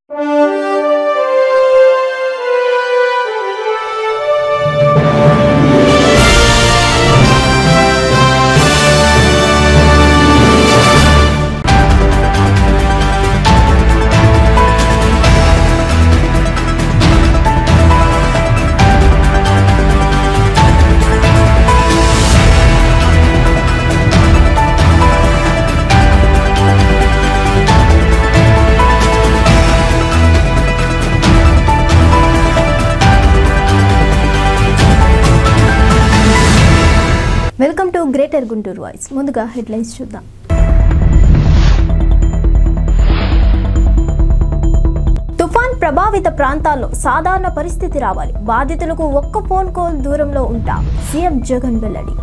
Welcome to greater Guntur voice. ముందుగా headlines చూద్దాం. తుఫాన్ ప్రభావిత ప్రాంతాల్లో సాధారణ పరిస్థితి రావాలి, బాధితులకు ఒక్క ఫోన్ కాల్ దూరంలో ఉంటా సీఎం జగన్ వెల్లడి.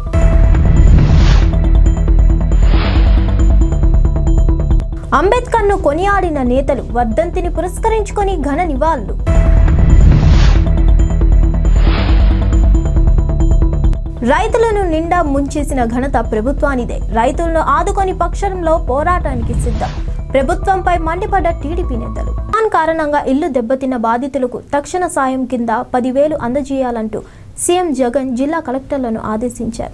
అంబేద్కర్ను కొనియాడిన నేతలు వర్ధంతిని పురస్కరించుకొని ఘన నివాళులు. రైతులను నిండా ముంచేసిన ఘనత ప్రభుత్వానిదే, రైతులను ఆదుకొని పక్షంలో పోరాటానికి సిద్ధం, ప్రభుత్వంపై మండిపడ్డ టీడీపీ నేతలు. తుఫాన్ కారణంగా ఇల్లు దెబ్బతిన్న బాధితులకు తక్షణ సాయం కింద 10,000 అందజేయాలంటూ సీఎం జగన్ జిల్లా కలెక్టర్లను ఆదేశించారు.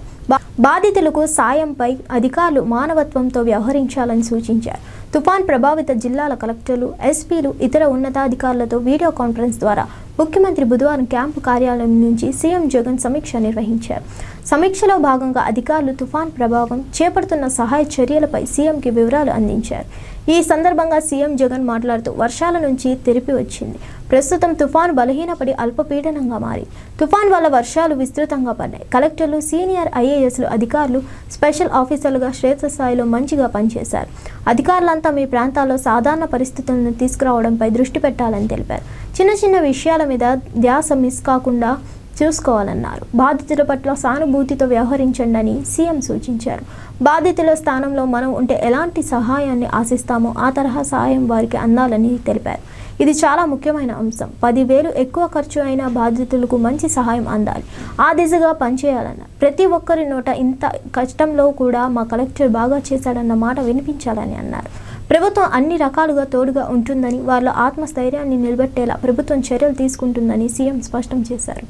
బాధితులకు సాయంపై అధికారులు మానవత్వంతో వ్యవహరించాలని సూచించారు. తుఫాన్ ప్రభావిత జిల్లాల కలెక్టర్లు, ఎస్పీలు, ఇతర ఉన్నతాధికారులతో వీడియో కాన్ఫరెన్స్ ద్వారా ముఖ్యమంత్రి బుధవారం క్యాంపు కార్యాలయం నుంచి సీఎం జగన్ సమీక్ష నిర్వహించారు. సమీక్షలో భాగంగా అధికారులు తుఫాన్ ప్రభావం చేపడుతున్న సహాయ చర్యలపై సీఎంకి వివరాలు అందించారు. ఈ సందర్భంగా సీఎం జగన్ మాట్లాడుతూ వర్షాల నుంచి తెరిపి వచ్చింది, ప్రస్తుతం తుఫాను బలహీనపడి అల్పపీడనంగా మారి తుఫాన్ వల్ల వర్షాలు విస్తృతంగా పడ్డాయి. కలెక్టర్లు, సీనియర్ ఐఏఎస్లు, అధికారులు, స్పెషల్ ఆఫీసర్లుగా క్షేత్రస్థాయిలో మంచిగా పనిచేశారు. అధికారులంతా మీ ప్రాంతాల్లో సాధారణ పరిస్థితులను తీసుకురావడంపై దృష్టి పెట్టాలని తెలిపారు. చిన్న చిన్న విషయాల మీద ధ్యాస మిస్ కాకుండా చూసుకోవాలన్నారు. బాధితుల పట్ల సానుభూతితో వ్యవహరించండి అని సీఎం సూచించారు. బాధితుల స్థానంలో మనం ఉంటే ఎలాంటి సహాయాన్ని ఆశిస్తామో ఆ తరహా సహాయం వారికి అందాలని తెలిపారు. ఇది చాలా ముఖ్యమైన అంశం. 10,000 ఎక్కువ ఖర్చు అయిన బాధితులకు మంచి సహాయం అందాలి, ఆ దిశగా పనిచేయాలన్నారు. ప్రతి ఒక్కరి నోట ఇంత కష్టంలో కూడా మా కలెక్టర్ బాగా చేశాడన్న మాట వినిపించాలని అన్నారు. ప్రభుత్వం అన్ని రకాలుగా తోడుగా ఉంటుందని, వాళ్ళ ఆత్మస్థైర్యాన్ని నిలబెట్టేలా ప్రభుత్వం చర్యలు తీసుకుంటుందని సీఎం స్పష్టం చేశారు.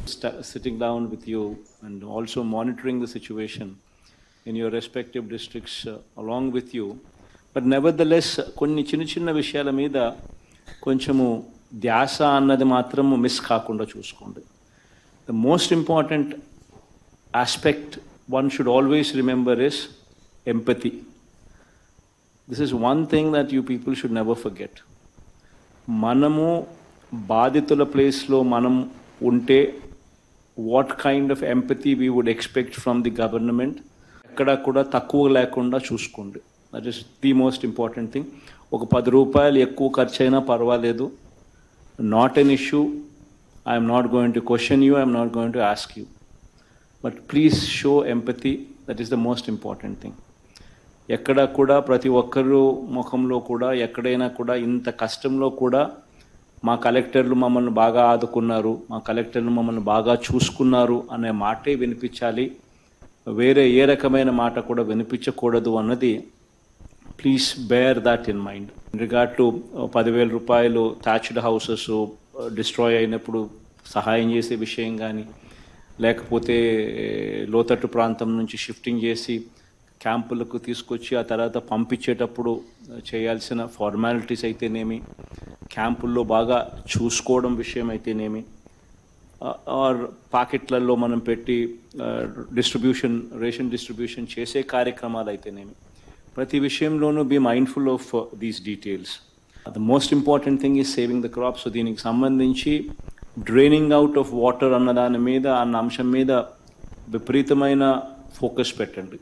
Sitting down with you and also monitoring the situation in your respective districts along with you, but nevertheless కొన్ని చిన్న చిన్న విషయాల మీద కొంచెము ధ్యాస అన్నది మాత్రము మిస్ కాకుండా చూసుకోండి. The most important aspect one should always remember is empathy. This is one thing that you people should never forget. మనము బాధితుల ప్లేస్లో మనం ఉంటే what kind of empathy we would expect from the government ఎక్కడ కూడా తక్కువ లేకుండా చూసుకోండి. That is the most important thing. ఒక 10 రూపాయలు ఎక్కువ ఖర్చు అయినా పర్వాలేదు, not an issue. I'm not going to question you, I'm not going to ask you, but please show empathy. That is the most important thing. ఎక్కడ కూడా ప్రతి ఒక్కరు ముఖంలో కూడా ఎక్కడైనా కూడా ఇంత కష్టంలో కూడా మా కలెక్టర్లు మమ్మల్ని బాగా ఆదుకున్నారు, మా కలెక్టర్లు మమ్మల్ని బాగా చూసుకున్నారు అనే మాటే వినిపించాలి. వేరే ఏ రకమైన మాట కూడా వినిపించకూడదు అన్నది please bear that in mind. In regard to 10,000 రూపాయలు థ్యాచ్డ్ హౌసెస్ డిస్ట్రాయ్ అయినప్పుడు సహాయం చేసే విషయం కానీ, లేకపోతే లోతట్టు ప్రాంతం నుంచి షిఫ్టింగ్ చేసి క్యాంపులకు తీసుకొచ్చి ఆ తర్వాత పంపించేటప్పుడు చేయాల్సిన ఫార్మాలిటీస్ అయితేనేమి, క్యాంపుల్లో బాగా చూసుకోవడం విషయం అయితేనేమి, ఆర్ పాకెట్లలో మనం పెట్టి రేషన్ డిస్ట్రిబ్యూషన్ చేసే కార్యక్రమాలు అయితేనేమి, ప్రతి విషయంలోనూ be mindful of these details. The most important thing is saving the crops. దీనికి సంబంధించి డ్రైనింగ్ అవుట్ ఆఫ్ వాటర్ అన్న దాని మీద, అన్న అంశం మీద విపరీతమైన ఫోకస్ పెట్టండి.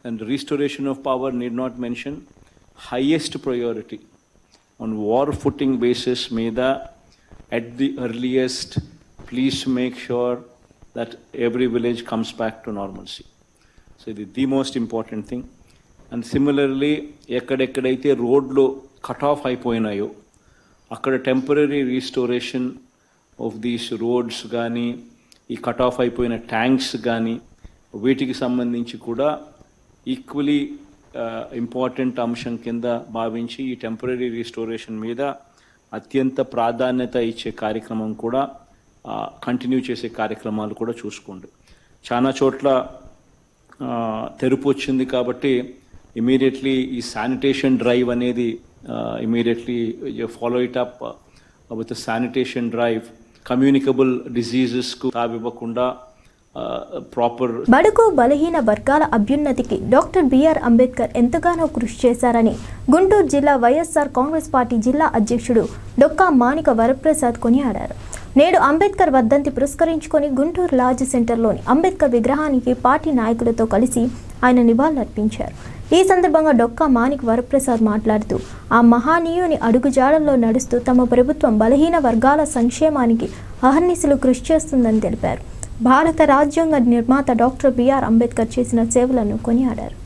And restoration of power need not mention. Highest priority on war footing basis meeda at the earliest, please make sure that every village comes back to normalcy. So the most important thing. And similarly ekkadekadaithe road lo cut off అయిపోయినాయో అక్కడ temporary restoration of these roads కానీ, ఈ cut off అయిపోయిన tanks కానీ, వీటికి సంబంధించి కూడా equally important అంశం కింద భావించి ఈ టెంపరరీ రీస్టోరేషన్ మీద అత్యంత ప్రాధాన్యత ఇచ్చే కార్యక్రమం కూడా కంటిన్యూ చేసే కార్యక్రమాలు కూడా చూసుకోండి. చాలా చోట్ల తెరుపు వచ్చింది కాబట్టి ఇమీడియట్లీ ఈ శానిటేషన్ డ్రైవ్ అనేది immediately follow it up with sanitation drive. Communicable డిజీజెస్కు తావివ్వకుండా ప్రాపర్. బడుగు బలహీన వర్గాల అభ్యున్నతికి డాక్టర్ బిఆర్ అంబేద్కర్ ఎంతగానో కృషి చేశారని గుంటూరు జిల్లా వైఎస్ఆర్ కాంగ్రెస్ పార్టీ జిల్లా అధ్యక్షుడు డొక్కా మాణిక వరప్రసాద్ కొనియాడారు. నేడు అంబేద్కర్ వర్ధంతి పురస్కరించుకొని గుంటూరు లార్జ్ సెంటర్లోని అంబేద్కర్ విగ్రహానికి పార్టీ నాయకులతో కలిసి ఆయన నివాళులర్పించారు. ఈ సందర్భంగా డొక్కా మాణిక వరప్రసాద్ మాట్లాడుతూ ఆ మహానీయుని అడుగుజాడల్లో నడుస్తూ తమ ప్రభుత్వం బలహీన వర్గాల సంక్షేమానికి అహర్నిశలు కృషి చేస్తుందని తెలిపారు. భారత రాజ్యాంగ నిర్మాత డాక్టర్ బిఆర్ అంబేద్కర్ చేసిన సేవలను కొనియాడారు.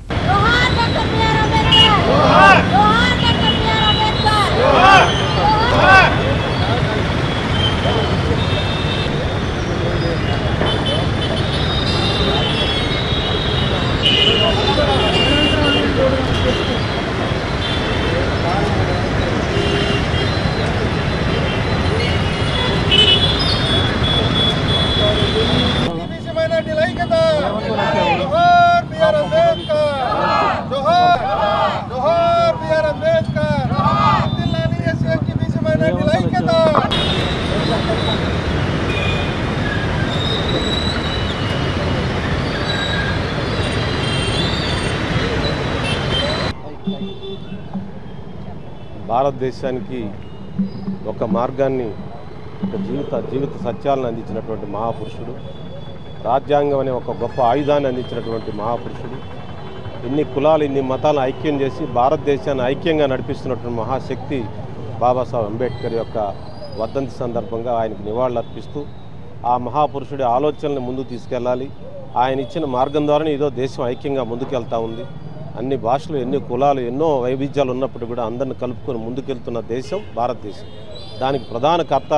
భారతదేశానికి ఒక మార్గాన్ని, ఒక జీవిత సత్యాలను అందించినటువంటి మహాపురుషుడు, రాజ్యాంగం అనే ఒక గొప్ప ఆయుధాన్ని అందించినటువంటి మహాపురుషుడు, ఇన్ని కులాలు ఇన్ని మతాలను ఐక్యం చేసి భారతదేశాన్ని ఐక్యంగా నడిపిస్తున్నటువంటి మహాశక్తి బాబాసాహెబ్ అంబేద్కర్ యొక్క వర్ధంతి సందర్భంగా ఆయనకు నివాళులర్పిస్తూ ఆ మహాపురుషుడి ఆలోచనలను ముందుకు తీసుకెళ్ళాలి. ఆయన ఇచ్చిన మార్గం ద్వారానే ఏదో దేశం ఐక్యంగా ముందుకెళ్తూ ఉంది. అన్ని భాషలు, ఎన్ని కులాలు, ఎన్నో వైవిధ్యాలు ఉన్నప్పుడు కూడా అందరిని కలుపుకొని ముందుకెళ్తున్న దేశం భారతదేశం. దానికి ప్రధాన కర్త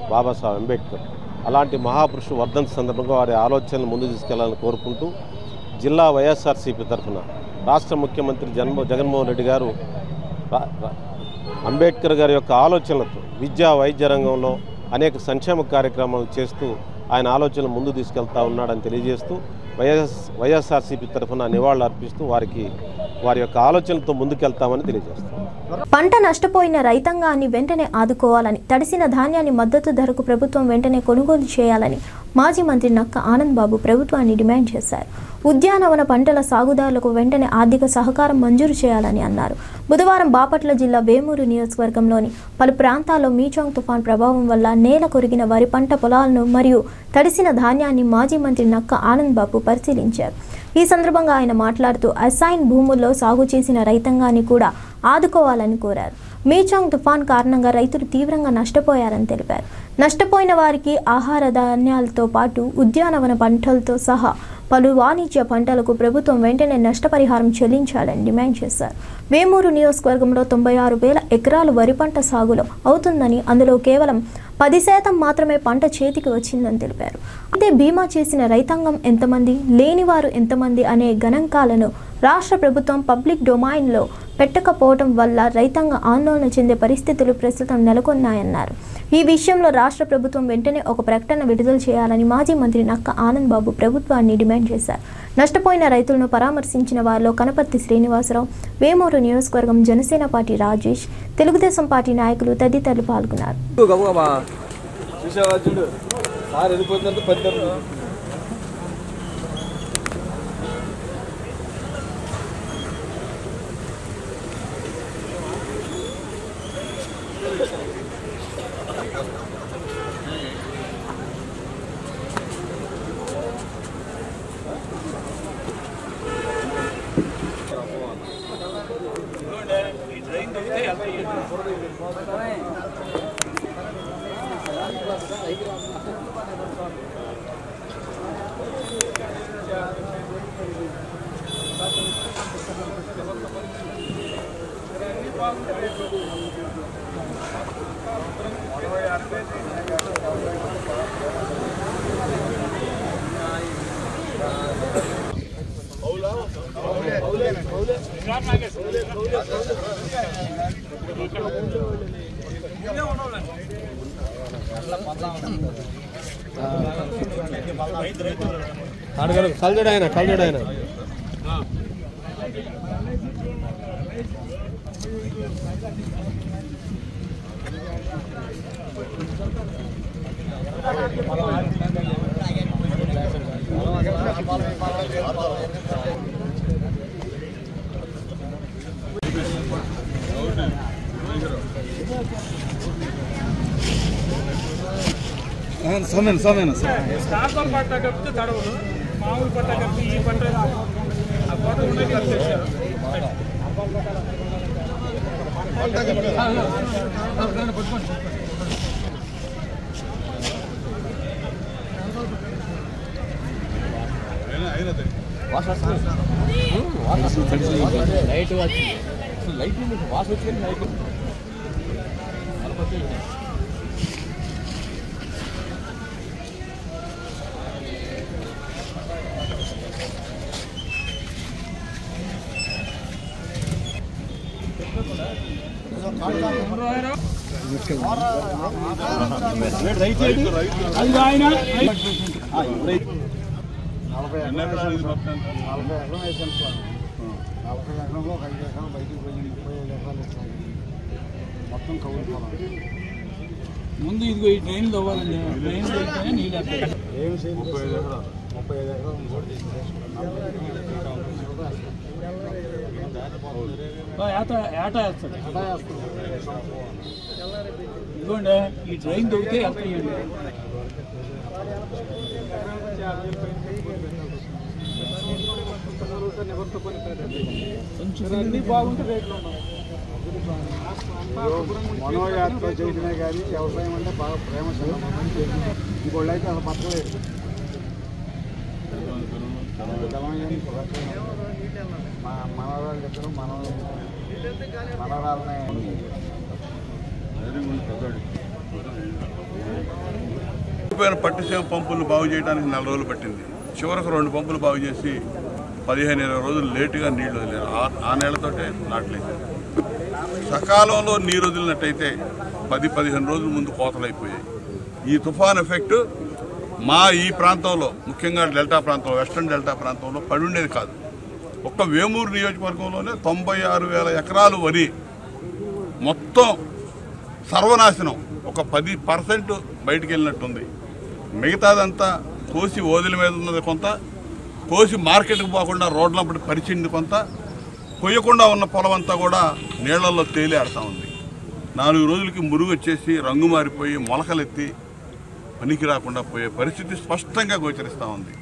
బాబాసాహెబ్ అంబేద్కర్. అలాంటి మహాపురుషుడు వర్ధంతి సందర్భంగా వారి ఆలోచనలు ముందుకు తీసుకెళ్లాలని కోరుకుంటూ జిల్లా వైఎస్ఆర్సీపీ తరఫున రాష్ట్ర ముఖ్యమంత్రి జగన్మోహన్ రెడ్డి గారు అంబేద్కర్ గారి యొక్క ఆలోచనలతో విద్యా వైద్య రంగంలో అనేక సంక్షేమ కార్యక్రమాలు చేస్తూ ఆయన ఆలోచనలు ముందు తీసుకెళ్తా ఉన్నాడని తెలియజేస్తూ వైఎస్ఆర్సీపీ తరఫున నివాళులు అర్పిస్తూ వారి యొక్క ఆలోచనలతో ముందుకెళ్తామని తెలియజేస్తాం. పంట నష్టపోయిన రైతాంగాన్ని వెంటనే ఆదుకోవాలని, తడిసిన ధాన్యాన్ని మద్దతు ధరకు ప్రభుత్వం వెంటనే కొనుగోలు చేయాలని మాజీ మంత్రి నక్క ఆనంద్ బాబు ప్రభుత్వాన్ని డిమాండ్ చేశారు. ఉద్యానవన పంటల సాగుదారులకు వెంటనే ఆర్థిక సహకారం మంజూరు చేయాలని అన్నారు. బుధవారం బాపట్ల జిల్లా వేమూరు నియోజకవర్గంలోని పలు ప్రాంతాల్లో మీచాంగ్ తుఫాన్ ప్రభావం వల్ల నేల కొరిగిన వరి పంట పొలాలను మరియు తడిసిన ధాన్యాన్ని మాజీ మంత్రి నక్క ఆనంద్ బాబు పరిశీలించారు. ఈ సందర్భంగా ఆయన మాట్లాడుతూ అసైన్ భూముల్లో సాగు చేసిన రైతాంగాన్ని కూడా ఆదుకోవాలని కోరారు. మీచాంగ్ తుఫాన్ కారణంగా రైతులు తీవ్రంగా నష్టపోయారని తెలిపారు. నష్టపోయిన వారికి ఆహార ధాన్యాలతో పాటు ఉద్యానవన పంటలతో సహా పలు వాణిజ్య పంటలకు ప్రభుత్వం వెంటనే నష్టపరిహారం చెల్లించాలని డిమాండ్ చేశారు. వేమూరు నియోజకవర్గంలో 96,000 ఎకరాలు వరి పంట సాగులో అవుతుందని, అందులో కేవలం 10% మాత్రమే పంట చేతికి వచ్చిందని తెలిపారు. అయితే బీమా చేసిన రైతాంగం ఎంతమంది, లేనివారు ఎంతమంది అనే గణాంకాలను రాష్ట్ర ప్రభుత్వం పబ్లిక్ డొమైన్లో పెట్టకపోవడం వల్ల రైతాంగం ఆందోళన చెందే పరిస్థితులు ప్రస్తుతం నెలకొన్నాయన్నారు. ఈ విషయంలో రాష్ట్ర ప్రభుత్వం వెంటనే ఒక ప్రకటన విడుదల చేయాలని మాజీ మంత్రి నక్క ఆనంద్ బాబు ప్రభుత్వాన్ని డిమాండ్ చేశారు. నష్టపోయిన రైతులను పరామర్శించిన వారిలో కనపర్తి శ్రీనివాసరావు, వేమూరు నియోజకవర్గం జనసేన పార్టీ రాజేష్, తెలుగుదేశం పార్టీ నాయకులు తదితరులు పాల్గొన్నారు. కల్జడాయన సమేనా స్టార్టర్ పట్ట కప్పితే తడవదు మామూలు పట్ట కప్పి ఈ పట్ట ఆ పట్ట ఉండేది వచ్చేసారు లైట్ వచ్చి లైట్ వాష్ వచ్చి లైట్ మొత్తం కౌలు ముందు ఇదిగో ఈ ట్రైన్ తవ్వాలండి ట్రైన్ తవ్వితేనే నీళ్ళు ఏం 35 ఎకరాలు ఏటా వేస్తాడు ఇదిగోండి ఈ ట్రైన్ తవ్వితే వెళ్తాయండి కొంచెం బాగుంటే రేట్లు మనోయాత్ర చేయడమే కానీ వ్యవసాయం అంటే బాగా ప్రేమ ఇంకోళ్ళు అయితే అసలు పక్కలేదు మా మనవరాలు చెప్పారు మనవరాలనే పట్టిసీమ పంపులు బాగు చేయడానికి 4 రోజులు పట్టింది. చివరకు 2 పంపులు బాగు చేసి 15-20 రోజులు లేటుగా నీళ్లు వదిలేరు. ఆ నెలతోటే నాటలేదు. సకాలంలో నీరు వదిలినట్టయితే 10-15 రోజుల ముందు కోతలైపోయాయి. ఈ తుఫాన్ ఎఫెక్ట్ మా ఈ ప్రాంతంలో ముఖ్యంగా డెల్టా ప్రాంతం వెస్టర్న్ డెల్టా ప్రాంతంలో పడి ఉండేది కాదు. ఒక్క వేమూరు నియోజకవర్గంలోనే 96,000 ఎకరాలు వరి మొత్తం సర్వనాశనం. ఒక 10% బయటికి వెళ్ళినట్టుంది. మిగతాదంతా కోసి ఓదిల మీద ఉన్నది కొంత, కోసి మార్కెట్కి పోకుండా రోడ్లప్పటి పరిచింది కొంత, కొయ్యకుండా ఉన్న పొలం అంతా కూడా నీళ్లలో తేలి ఆడుతూ ఉంది. 4 రోజులకి మురుగు వచ్చేసి రంగు మారిపోయి మొలకలెత్తి పనికి రాకుండా పోయే పరిస్థితి స్పష్టంగా గోచరిస్తూ ఉంది.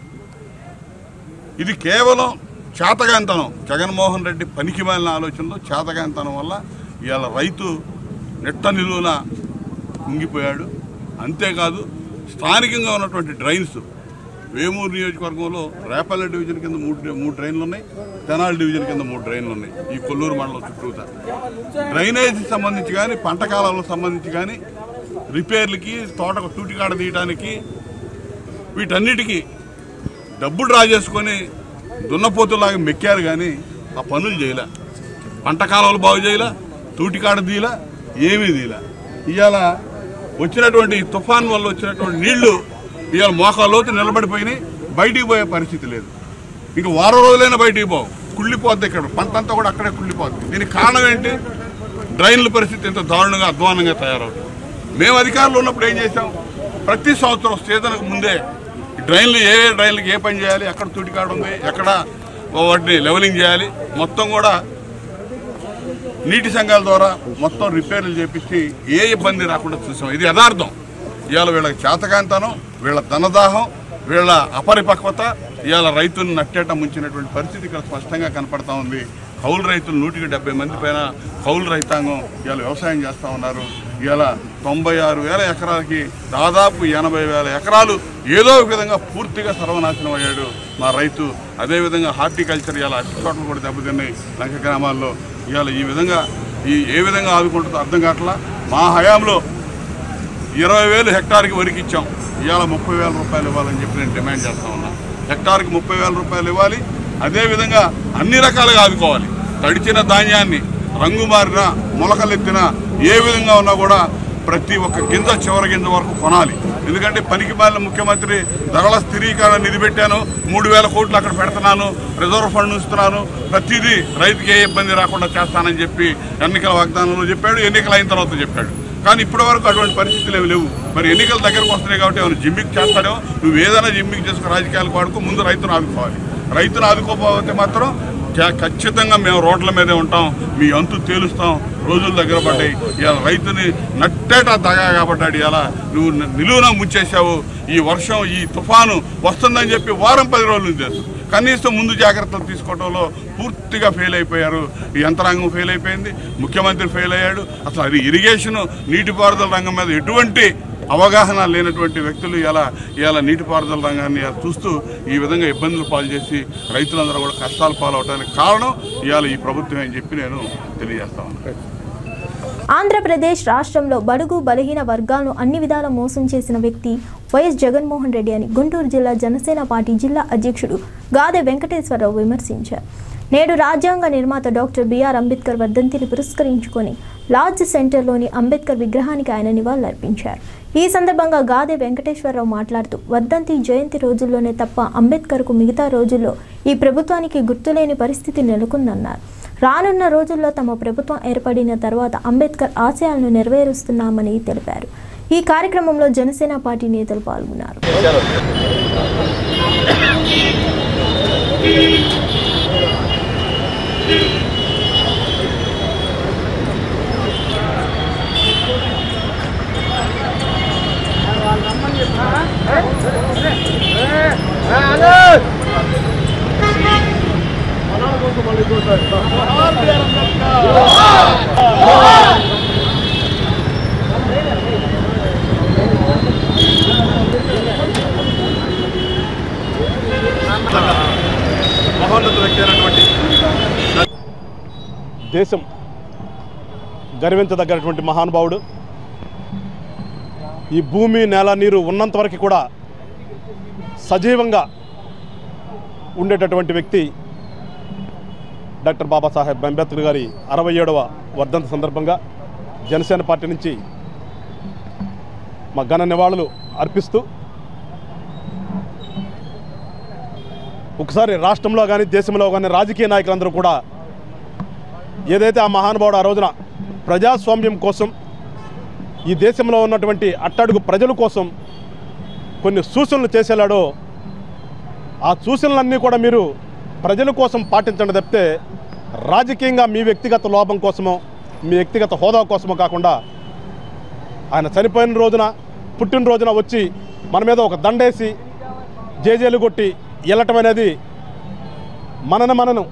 ఇది కేవలం చేతగాంతనం, జగన్మోహన్ రెడ్డి పనికి మాలిన ఆలోచనలో చేతగాంతనం వల్ల ఇవాళ రైతు నెట్ట నిలువున కుంగిపోయాడు. అంతేకాదు స్థానికంగా ఉన్నటువంటి డ్రైన్స్ వేమూరు నియోజకవర్గంలో రేపల్లె డివిజన్ కింద 3 డ్రైన్లు ఉన్నాయి, తెనాలి డివిజన్ కింద 3 డ్రైన్లు ఉన్నాయి. ఈ కొల్లూరు మండలం చుట్టూతా డ్రైనేజీకి సంబంధించి కానీ పంట కాలాలకు సంబంధించి కానీ రిపేర్లకి తోటకు తూటికాడ తీయడానికి వీటన్నిటికీ డబ్బు డ్రా చేసుకొని దున్నపోతులాగా మెక్కారు కానీ ఆ పనులు చేయలే. పంట కాలాలు బాగు చేయలే, తూటికాడ తీయలే, ఏమీ తీయలే. ఇవాళ వచ్చినటువంటి తుఫాన్ వల్ల వచ్చినటువంటి నీళ్లు ఇవాళ మోకాల్లోతు నిలబడిపోయినాయి. బయటికి పోయే పరిస్థితి లేదు. ఇంక వారం రోజులైనా బయటికి పోవు, కుళ్ళిపోద్ది. ఇక్కడ పంట అంతా కూడా అక్కడే కుళ్ళిపోద్ది. దీనికి కారణం ఏంటి? డ్రైన్ల పరిస్థితి ఇంత దారుణంగా అధ్వానంగా తయారవుతుంది. మేము అధికారులు ఉన్నప్పుడు ఏం చేసాం? ప్రతి సంవత్సరం సీజన్కు ముందే డ్రైన్లు ఏ డ్రైన్లకి ఏ పని చేయాలి, ఎక్కడ తుటికాడు ఉంది, ఎక్కడ వాటిని లెవెలింగ్ చేయాలి, మొత్తం కూడా నీటి సంఘాల ద్వారా మొత్తం రిపేర్లు చేపించి ఏ ఇబ్బంది రాకుండా చూసాం. ఇది యథార్థం. ఇవాళ వీళ్ళకి చేతకాంతనం, వీళ్ళ ధనదాహం, వీళ్ళ అపరిపక్వత ఇవాళ రైతులను నట్టేట ముంచినటువంటి పరిస్థితి ఇక్కడ స్పష్టంగా కనపడతా ఉంది. కౌలు రైతులు 170 మంది పైన కౌలు రైతాంగం ఇవాళ వ్యవసాయం చేస్తూ ఉన్నారు. ఇవాళ 96,000 ఎకరాలకి దాదాపు 80,000 ఎకరాలు ఏదో ఒక విధంగా పూర్తిగా సర్వనాశనం అయ్యాడు మా రైతు. అదేవిధంగా హార్టికల్చర్ ఇవాళ అట్టి తోటలు కూడా దెబ్బతిన్నాయి లంక గ్రామాల్లో. ఇవాళ ఈ విధంగా ఏ విధంగా ఆదుకుంటుందో అర్థం కావట్లా. మా హయాంలో 20,000 హెక్టార్కి వరికి ఇచ్చాం. ఇవాళ 30,000 రూపాయలు ఇవ్వాలని చెప్పి నేను డిమాండ్ చేస్తా ఉన్నా. హెక్టార్కి 30,000 రూపాయలు ఇవ్వాలి. అదేవిధంగా అన్ని రకాలుగా ఆదుకోవాలి. తడిచిన ధాన్యాన్ని, రంగు మారిన మొలకలెత్తిన ఏ విధంగా ఉన్నా కూడా ప్రతి ఒక్క గింజ చివరి గింజ వరకు కొనాలి. ఎందుకంటే పనికి మాలిన ముఖ్యమంత్రి ధరల స్థిరీకరణ నిధి పెట్టాను, 3,000 కోట్లు అక్కడ పెడుతున్నాను, రిజర్వ్ ఫండ్ ఉంచుతున్నాను, ప్రతిదీ రైతుకి ఏ ఇబ్బంది రాకుండా చేస్తానని చెప్పి ఎన్నికల వాగ్దానంలో చెప్పాడు, ఎన్నికలు అయిన తర్వాత చెప్పాడు. కానీ ఇప్పటి వరకు అటువంటి పరిస్థితులు ఏమి లేవు. మరి ఎన్నికల దగ్గరకు వస్తున్నాయి కాబట్టి ఏమైనా జిమ్మిక్ చేస్తాడో, నువ్వు ఏదైనా జిమ్మిక్ చేసుకుని రాజకీయాలకు వాడుకో, ముందు రైతును ఆదుకోవాలి. రైతును ఆదుకోకపోతే మాత్రం ఖచ్చితంగా మేము రోడ్ల మీదే ఉంటాం, మీ అంతు తేలుస్తాం. రోజులు దగ్గర పడ్డాయి. ఇలా రైతుని నట్టేట దగా కాబట్టాడు. ఇలా నువ్వు నిలువున ముంచేసావు. ఈ వర్షం, ఈ తుఫాను వస్తుందని చెప్పి వారం 10 రోజులు తెలుసు. కనీసం ముందు జాగ్రత్తలు తీసుకోవడంలో పూర్తిగా ఫెయిల్ అయిపోయారు. ఈ యంత్రాంగం ఫెయిల్ అయిపోయింది, ముఖ్యమంత్రి ఫెయిల్ అయ్యాడు. అసలు అది ఇరిగేషను, నీటిపారుదల రంగం మీద ఎటువంటి అవగాహన లేనటువంటి వ్యక్తులు ఇలా నీటిపారుదల రంగాన్ని చూస్తూ ఈ విధంగా ఇబ్బందులు పాలు చేసి రైతులందరూ కూడా కష్టాలు పాలవడానికి కారణం ఇవాళ ఈ ప్రభుత్వం అని చెప్పి నేను తెలియజేస్తా ఉన్నాను. ఆంధ్రప్రదేశ్ రాష్ట్రంలో బడుగు బలహీన వర్గాలను అన్ని విధాల మోసం చేసిన వ్యక్తి వైఎస్ జగన్మోహన్ రెడ్డి అని గుంటూరు జిల్లా జనసేన పార్టీ జిల్లా అధ్యక్షుడు గాదె వెంకటేశ్వరరావు విమర్శించారు. నేడు రాజ్యాంగ నిర్మాత డాక్టర్ బిఆర్ అంబేద్కర్ వర్ధంతిని పురస్కరించుకొని లాడ్జ్ సెంటర్లోని అంబేద్కర్ విగ్రహానికి ఆయన నివాళులర్పించారు. ఈ సందర్భంగా గాదె వెంకటేశ్వరరావు మాట్లాడుతూ వర్ధంతి జయంతి రోజుల్లోనే తప్ప అంబేద్కర్కు మిగతా రోజుల్లో ఈ ప్రభుత్వానికి గుర్తులేని పరిస్థితి నెలకొందన్నారు. రానున్న రోజుల్లో తమ ప్రభుత్వం ఏర్పడిన తర్వాత అంబేద్కర్ ఆశయాలను నెరవేరుస్తున్నామని తెలిపారు. ఈ కార్యక్రమంలో జనసేన పార్టీ నేతలు పాల్గొన్నారు. దేశం గర్వించదగినటువంటి మహానుభావుడు. ఈ భూమి, నేల, నీరు ఉన్నంత వరకు కూడా సజీవంగా ఉండేటటువంటి వ్యక్తి డాక్టర్ బాబాసాహెబ్ అంబేద్కర్ గారి 67వ వర్ధంతి సందర్భంగా జనసేన పార్టీ నుంచి మా ఘన నివాళులు అర్పిస్తూ ఒకసారి రాష్ట్రంలో కానీ దేశంలో కానీ రాజకీయ నాయకులందరూ కూడా ఏదైతే ఆ మహానుభావుడు ఆ రోజున ప్రజాస్వామ్యం కోసం, ఈ దేశంలో ఉన్నటువంటి అట్టడుగు ప్రజల కోసం కొన్ని సూచనలు చేసేలాడో ఆ సూచనలన్నీ కూడా మీరు ప్రజల కోసం పాటించండి తప్పితే రాజకీయంగా మీ వ్యక్తిగత లోపం కోసమో, మీ వ్యక్తిగత హోదా కోసమో కాకుండా ఆయన చనిపోయిన రోజున, పుట్టినరోజున వచ్చి మన మీద ఒక దండేసి జేజేలు కొట్టి వెళ్ళటం అనేది మనను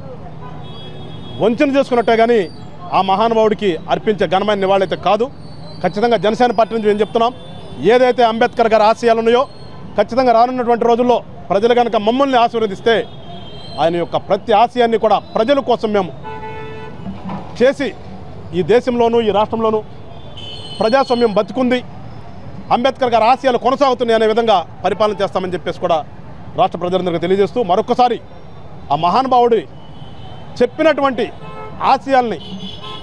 వంచన చేసుకున్నట్టే కానీ ఆ మహానుభావుడికి అర్పించే ఘనమైన నివాళైతే కాదు. ఖచ్చితంగా జనసేన పార్టీ నుంచి మేము చెప్తున్నాం, ఏదైతే అంబేద్కర్ గారి ఆశయాలు ఉన్నాయో ఖచ్చితంగా రానున్నటువంటి రోజుల్లో ప్రజలు కనుక మమ్మల్ని ఆశీర్వదిస్తే ఆయన యొక్క ప్రతి ఆశయాన్ని కూడా ప్రజల కోసం మేము చేసి ఈ దేశంలోనూ ఈ రాష్ట్రంలోనూ ప్రజాస్వామ్యం బతుకుంది, అంబేద్కర్ గారి ఆశయాలు కొనసాగుతున్నాయి అనే విధంగా పరిపాలన చేస్తామని చెప్పేసి కూడా రాష్ట్ర ప్రజలందరికీ తెలియజేస్తూ మరొకసారి ఆ మహానుభావుడి చెప్పినటువంటి ఆశయాల్ని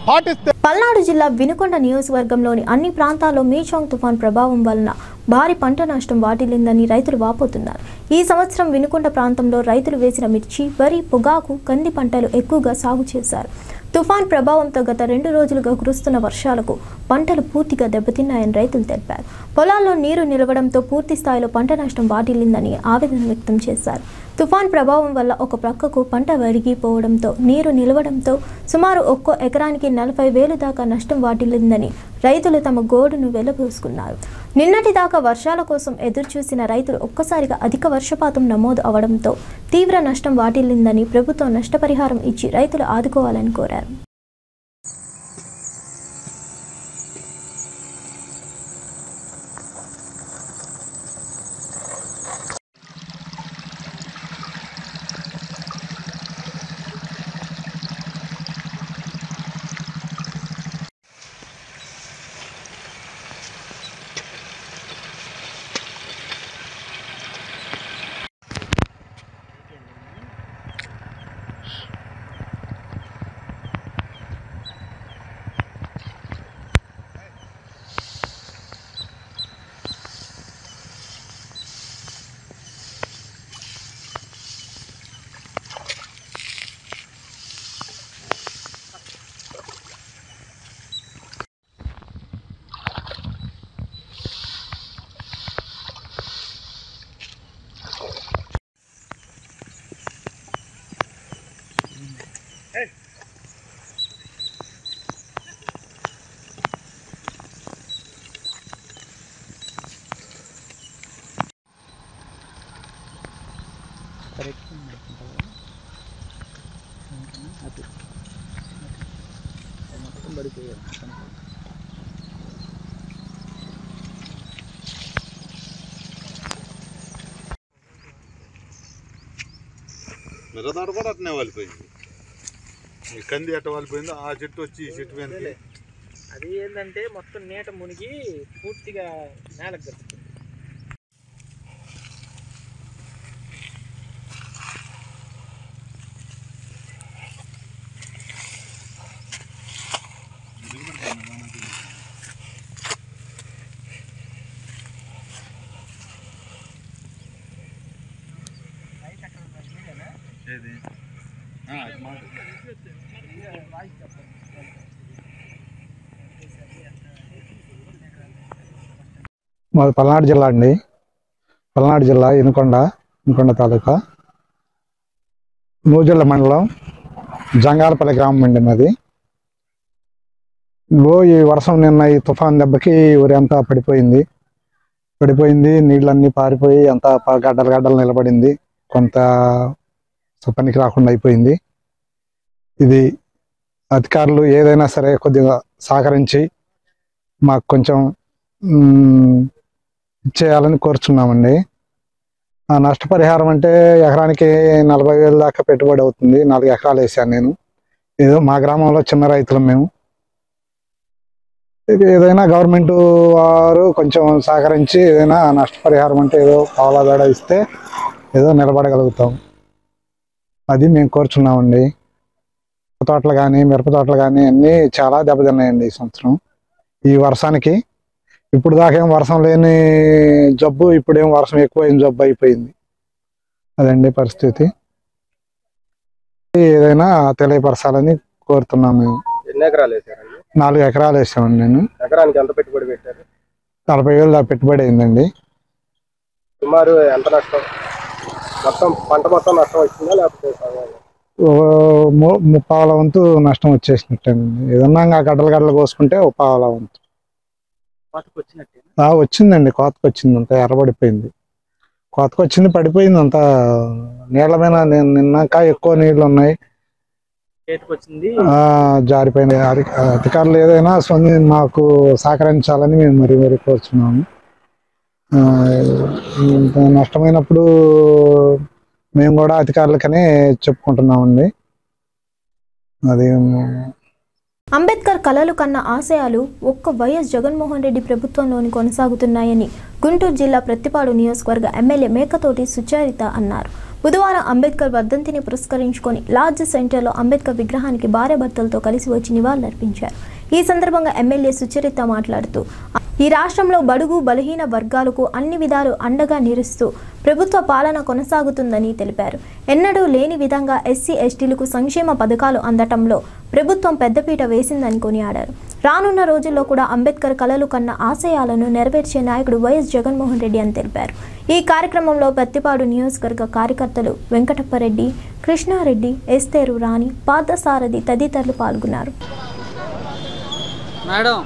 పాటిస్తే. పల్నాడు జిల్లా వినుకొండ నియోజకవర్గంలోని అన్ని ప్రాంతాల్లో మీచాంగ్ తుఫాన్ ప్రభావం వలన భారీ పంట నష్టం వాటిల్లిందని రైతులు వాపోతున్నారు. ఈ సంవత్సరం వినుకొండ ప్రాంతంలో రైతులు వేసిన మిర్చి, వరి, పొగాకు, కంది పంటలు ఎక్కువగా సాగు చేశారు. తుఫాన్ ప్రభావంతో గత 2 రోజులుగా కురుస్తున్న వర్షాలకు పంటలు పూర్తిగా దెబ్బతిన్నాయని రైతులు తెలిపారు. పొలాల్లో నీరు నిలవడంతో పూర్తి స్థాయిలో పంట నష్టం వాటిల్లిందని ఆవేదన వ్యక్తం చేశారు. తుఫాన్ ప్రభావం వల్ల ఒక ప్రక్కకు పంట వరిగిపోవడంతో, నీరు నిలవడంతో సుమారు ఒక్కో ఎకరానికి 40,000 దాకా నష్టం వాటిల్లిందని రైతులు తమ గోడును వెళ్లబోసుకున్నారు. నిన్నటి దాకా వర్షాల కోసం ఎదురుచూసిన రైతులు ఒక్కసారిగా అధిక వర్షపాతం నమోదు అవడంతో తీవ్ర నష్టం వాటిల్లిందని ప్రభుత్వం నష్టపరిహారం ఇచ్చి రైతులు ఆదుకోవాలని కోరారు. మిరదాడు కూడా అట్నే వాలిపోయింది. ఈ కంది అట్ట వాలిపోయింది. ఆ చెట్టు వచ్చి ఈ చెట్టు వెనక్కి అది ఏంటంటే మొత్తం నీట మునిగి పూర్తిగా నేలకు గడుస్తుంది. మాది పల్నాడు జిల్లా అండి. పల్నాడు జిల్లా ఇనుకొండ తాలూకా నూజిళ్ళ మండలం జంగాలపల్లి గ్రామం అండి మాది. ఈ వర్షం నిన్న ఈ తుఫాన్ దెబ్బకి ఊరి అంతా పడిపోయింది. నీళ్ళన్నీ పారిపోయి అంతా గడ్డలు నిలబడింది. కొంత పనికి రాకుండా అయిపోయింది. ఇది అధికారులు ఏదైనా సరే కొద్దిగా సహకరించి మాకు కొంచెం ఇచ్చేయాలని కోరుచున్నామండి. ఆ నష్టపరిహారం అంటే ఎకరానికి 40,000 దాకా పెట్టుబడి అవుతుంది. 4 ఎకరాలు వేసాను నేను. ఏదో మా గ్రామంలో చిన్న రైతులం మేము. ఇది ఏదైనా గవర్నమెంట్ వారు కొంచెం సహకరించి ఏదైనా నష్టపరిహారం అంటే ఏదో పావలా ఇస్తే ఏదో నిలబడగలుగుతాం. అది మేము కోరుచున్నామండి. తోటలు కానీ మిరప తోటలు కానీ అన్నీ చాలా దెబ్బతిన్నాయండి ఈ సంవత్సరం. ఈ వర్షానికి ఇప్పుడు దాకా ఏం వర్షం లేని జబ్బు, ఇప్పుడేం వర్షం ఎక్కువైన జబ్బు అయిపోయింది. అదండి పరిస్థితి. ఏదైనా తెలియపరచాలని కోరుతున్నాం మేము. ఎన్ని ఎకరాలు వేసారండి? 4 ఎకరాలు వేసామండి నేను. ఎకరానికి ఎంత పెట్టుబడి పెట్టారు? 40,000 దాకా పెట్టుబడి అయిందండి. సుమారు ఎంత నష్టం? మొత్తం పంట మొత్తం నష్టం వచ్చిందా లేకపోతే 3/4 వంతు నష్టం వచ్చేసినట్టేనండి. ఏదన్నా గడ్డలు కోసుకుంటే 1/4 వంతు వచ్చిందండి. కోతకు వచ్చింది, అంతా ఎర్రబడిపోయింది. కోతకు వచ్చింది, పడిపోయింది అంతా నీళ్ల మీద. నిన్నాక ఎక్కువ నీళ్లు ఉన్నాయి, జారిపోయింది. అధికారులు ఏదైనా మాకు సహకరించాలని మేము మరీ కోరుచున్నాము. నష్టమైనప్పుడు మేము కూడా అధికారులకనే చెప్పుకుంటున్నామండి. అది అంబేద్కర్ కలలు కన్న ఆశయాలు ఒక్క వైఎస్ జగన్మోహన్ రెడ్డి ప్రభుత్వంలోని కొనసాగుతున్నాయని గుంటూరు జిల్లా ప్రత్తిపాడు నియోజకవర్గ ఎమ్మెల్యే మేకతోటి సుచరిత అన్నారు. బుధవారం అంబేద్కర్ వర్ధంతిని పురస్కరించుకొని లార్జ్ సెంటర్లో అంబేద్కర్ విగ్రహానికి భార్యాభర్తలతో కలిసి వచ్చి నివాళులర్పించారు. ఈ సందర్భంగా ఎమ్మెల్యే సుచరిత మాట్లాడుతూ ఈ రాష్ట్రంలో బడుగు బలహీన వర్గాలకు అన్ని విధాలు అండగా నిలుస్తూ ప్రభుత్వ పాలన కొనసాగుతుందని తెలిపారు. ఎన్నడూ లేని విధంగా ఎస్సీ ఎస్టీలకు సంక్షేమ పథకాలు అందటంలో ప్రభుత్వం పెద్దపీట వేసిందని కొనియాడారు. రానున్న రోజుల్లో కూడా అంబేద్కర్ కలలు కన్న ఆశయాలను నెరవేర్చే నాయకుడు వైఎస్ జగన్మోహన్ రెడ్డి అని తెలిపారు. ఈ కార్యక్రమంలో ప్రత్తిపాడు నియోజకవర్గ కార్యకర్తలు వెంకటప్పరెడ్డి, కృష్ణారెడ్డి, ఎస్తేరు రాణి, పార్థసారథి తదితరులు పాల్గొన్నారు. మేడం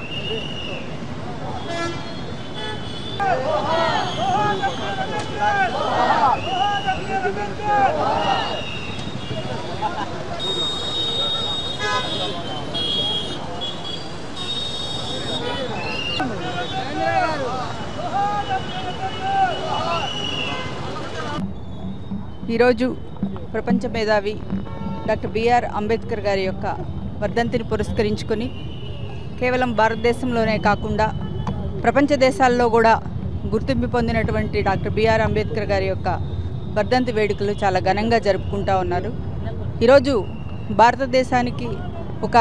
ఈరోజు ప్రపంచ మేధావి డాక్టర్ బిఆర్ అంబేద్కర్ గారి యొక్క వర్ధంతిని పురస్కరించుకొని కేవలం భారతదేశంలోనే కాకుండా ప్రపంచ దేశాల్లో కూడా గుర్తింపు పొందినటువంటి డాక్టర్ బిఆర్ అంబేద్కర్ గారి యొక్క వర్ధంతి వేడుకలు చాలా ఘనంగా జరుపుకుంటూ ఉన్నారు. ఈరోజు భారతదేశానికి ఒక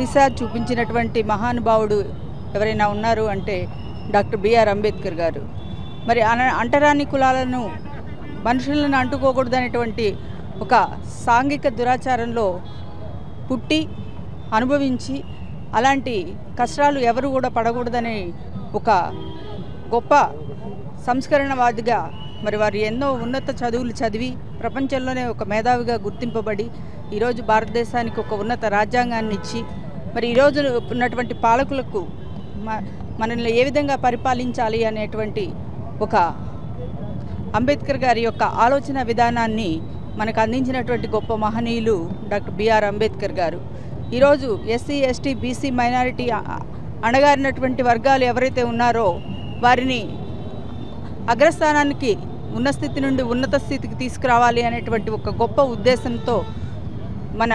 దిశ చూపించినటువంటి మహానుభావుడు ఎవరైనా ఉన్నారు అంటే డాక్టర్ బిఆర్ అంబేద్కర్ గారు. మరి అంటరాని కులాలను మనుషులను అంటుకోకూడదనేటువంటి ఒక సాంఘిక దురాచారంలో పుట్టి అనుభవించి అలాంటి కష్టాలు ఎవరు కూడా పడకూడదని ఒక గొప్ప సంస్కరణవాదిగా మరి వారు ఎన్నో ఉన్నత చదువులు చదివి ప్రపంచంలోనే ఒక మేధావిగా గుర్తింపబడి ఈరోజు భారతదేశానికి ఒక ఉన్నత రాజ్యాంగాన్ని ఇచ్చి మరి ఈరోజు ఉన్నటువంటి పాలకులకు మనల్ని ఏ విధంగా పరిపాలించాలి అనేటువంటి ఒక అంబేద్కర్ గారి యొక్క ఆలోచన విధానాన్ని మనకు అందించినటువంటి గొప్ప మహనీయులు డాక్టర్ బిఆర్ అంబేద్కర్ గారు. ఈరోజు ఎస్సీ ఎస్టీ బీసీ మైనారిటీ అణగారినటువంటి వర్గాలు ఎవరైతే ఉన్నారో వారిని అగ్రస్థానానికి ఉన్న స్థితి నుండి ఉన్నత స్థితికి తీసుకురావాలి అనేటువంటి ఒక గొప్ప ఉద్దేశంతో మన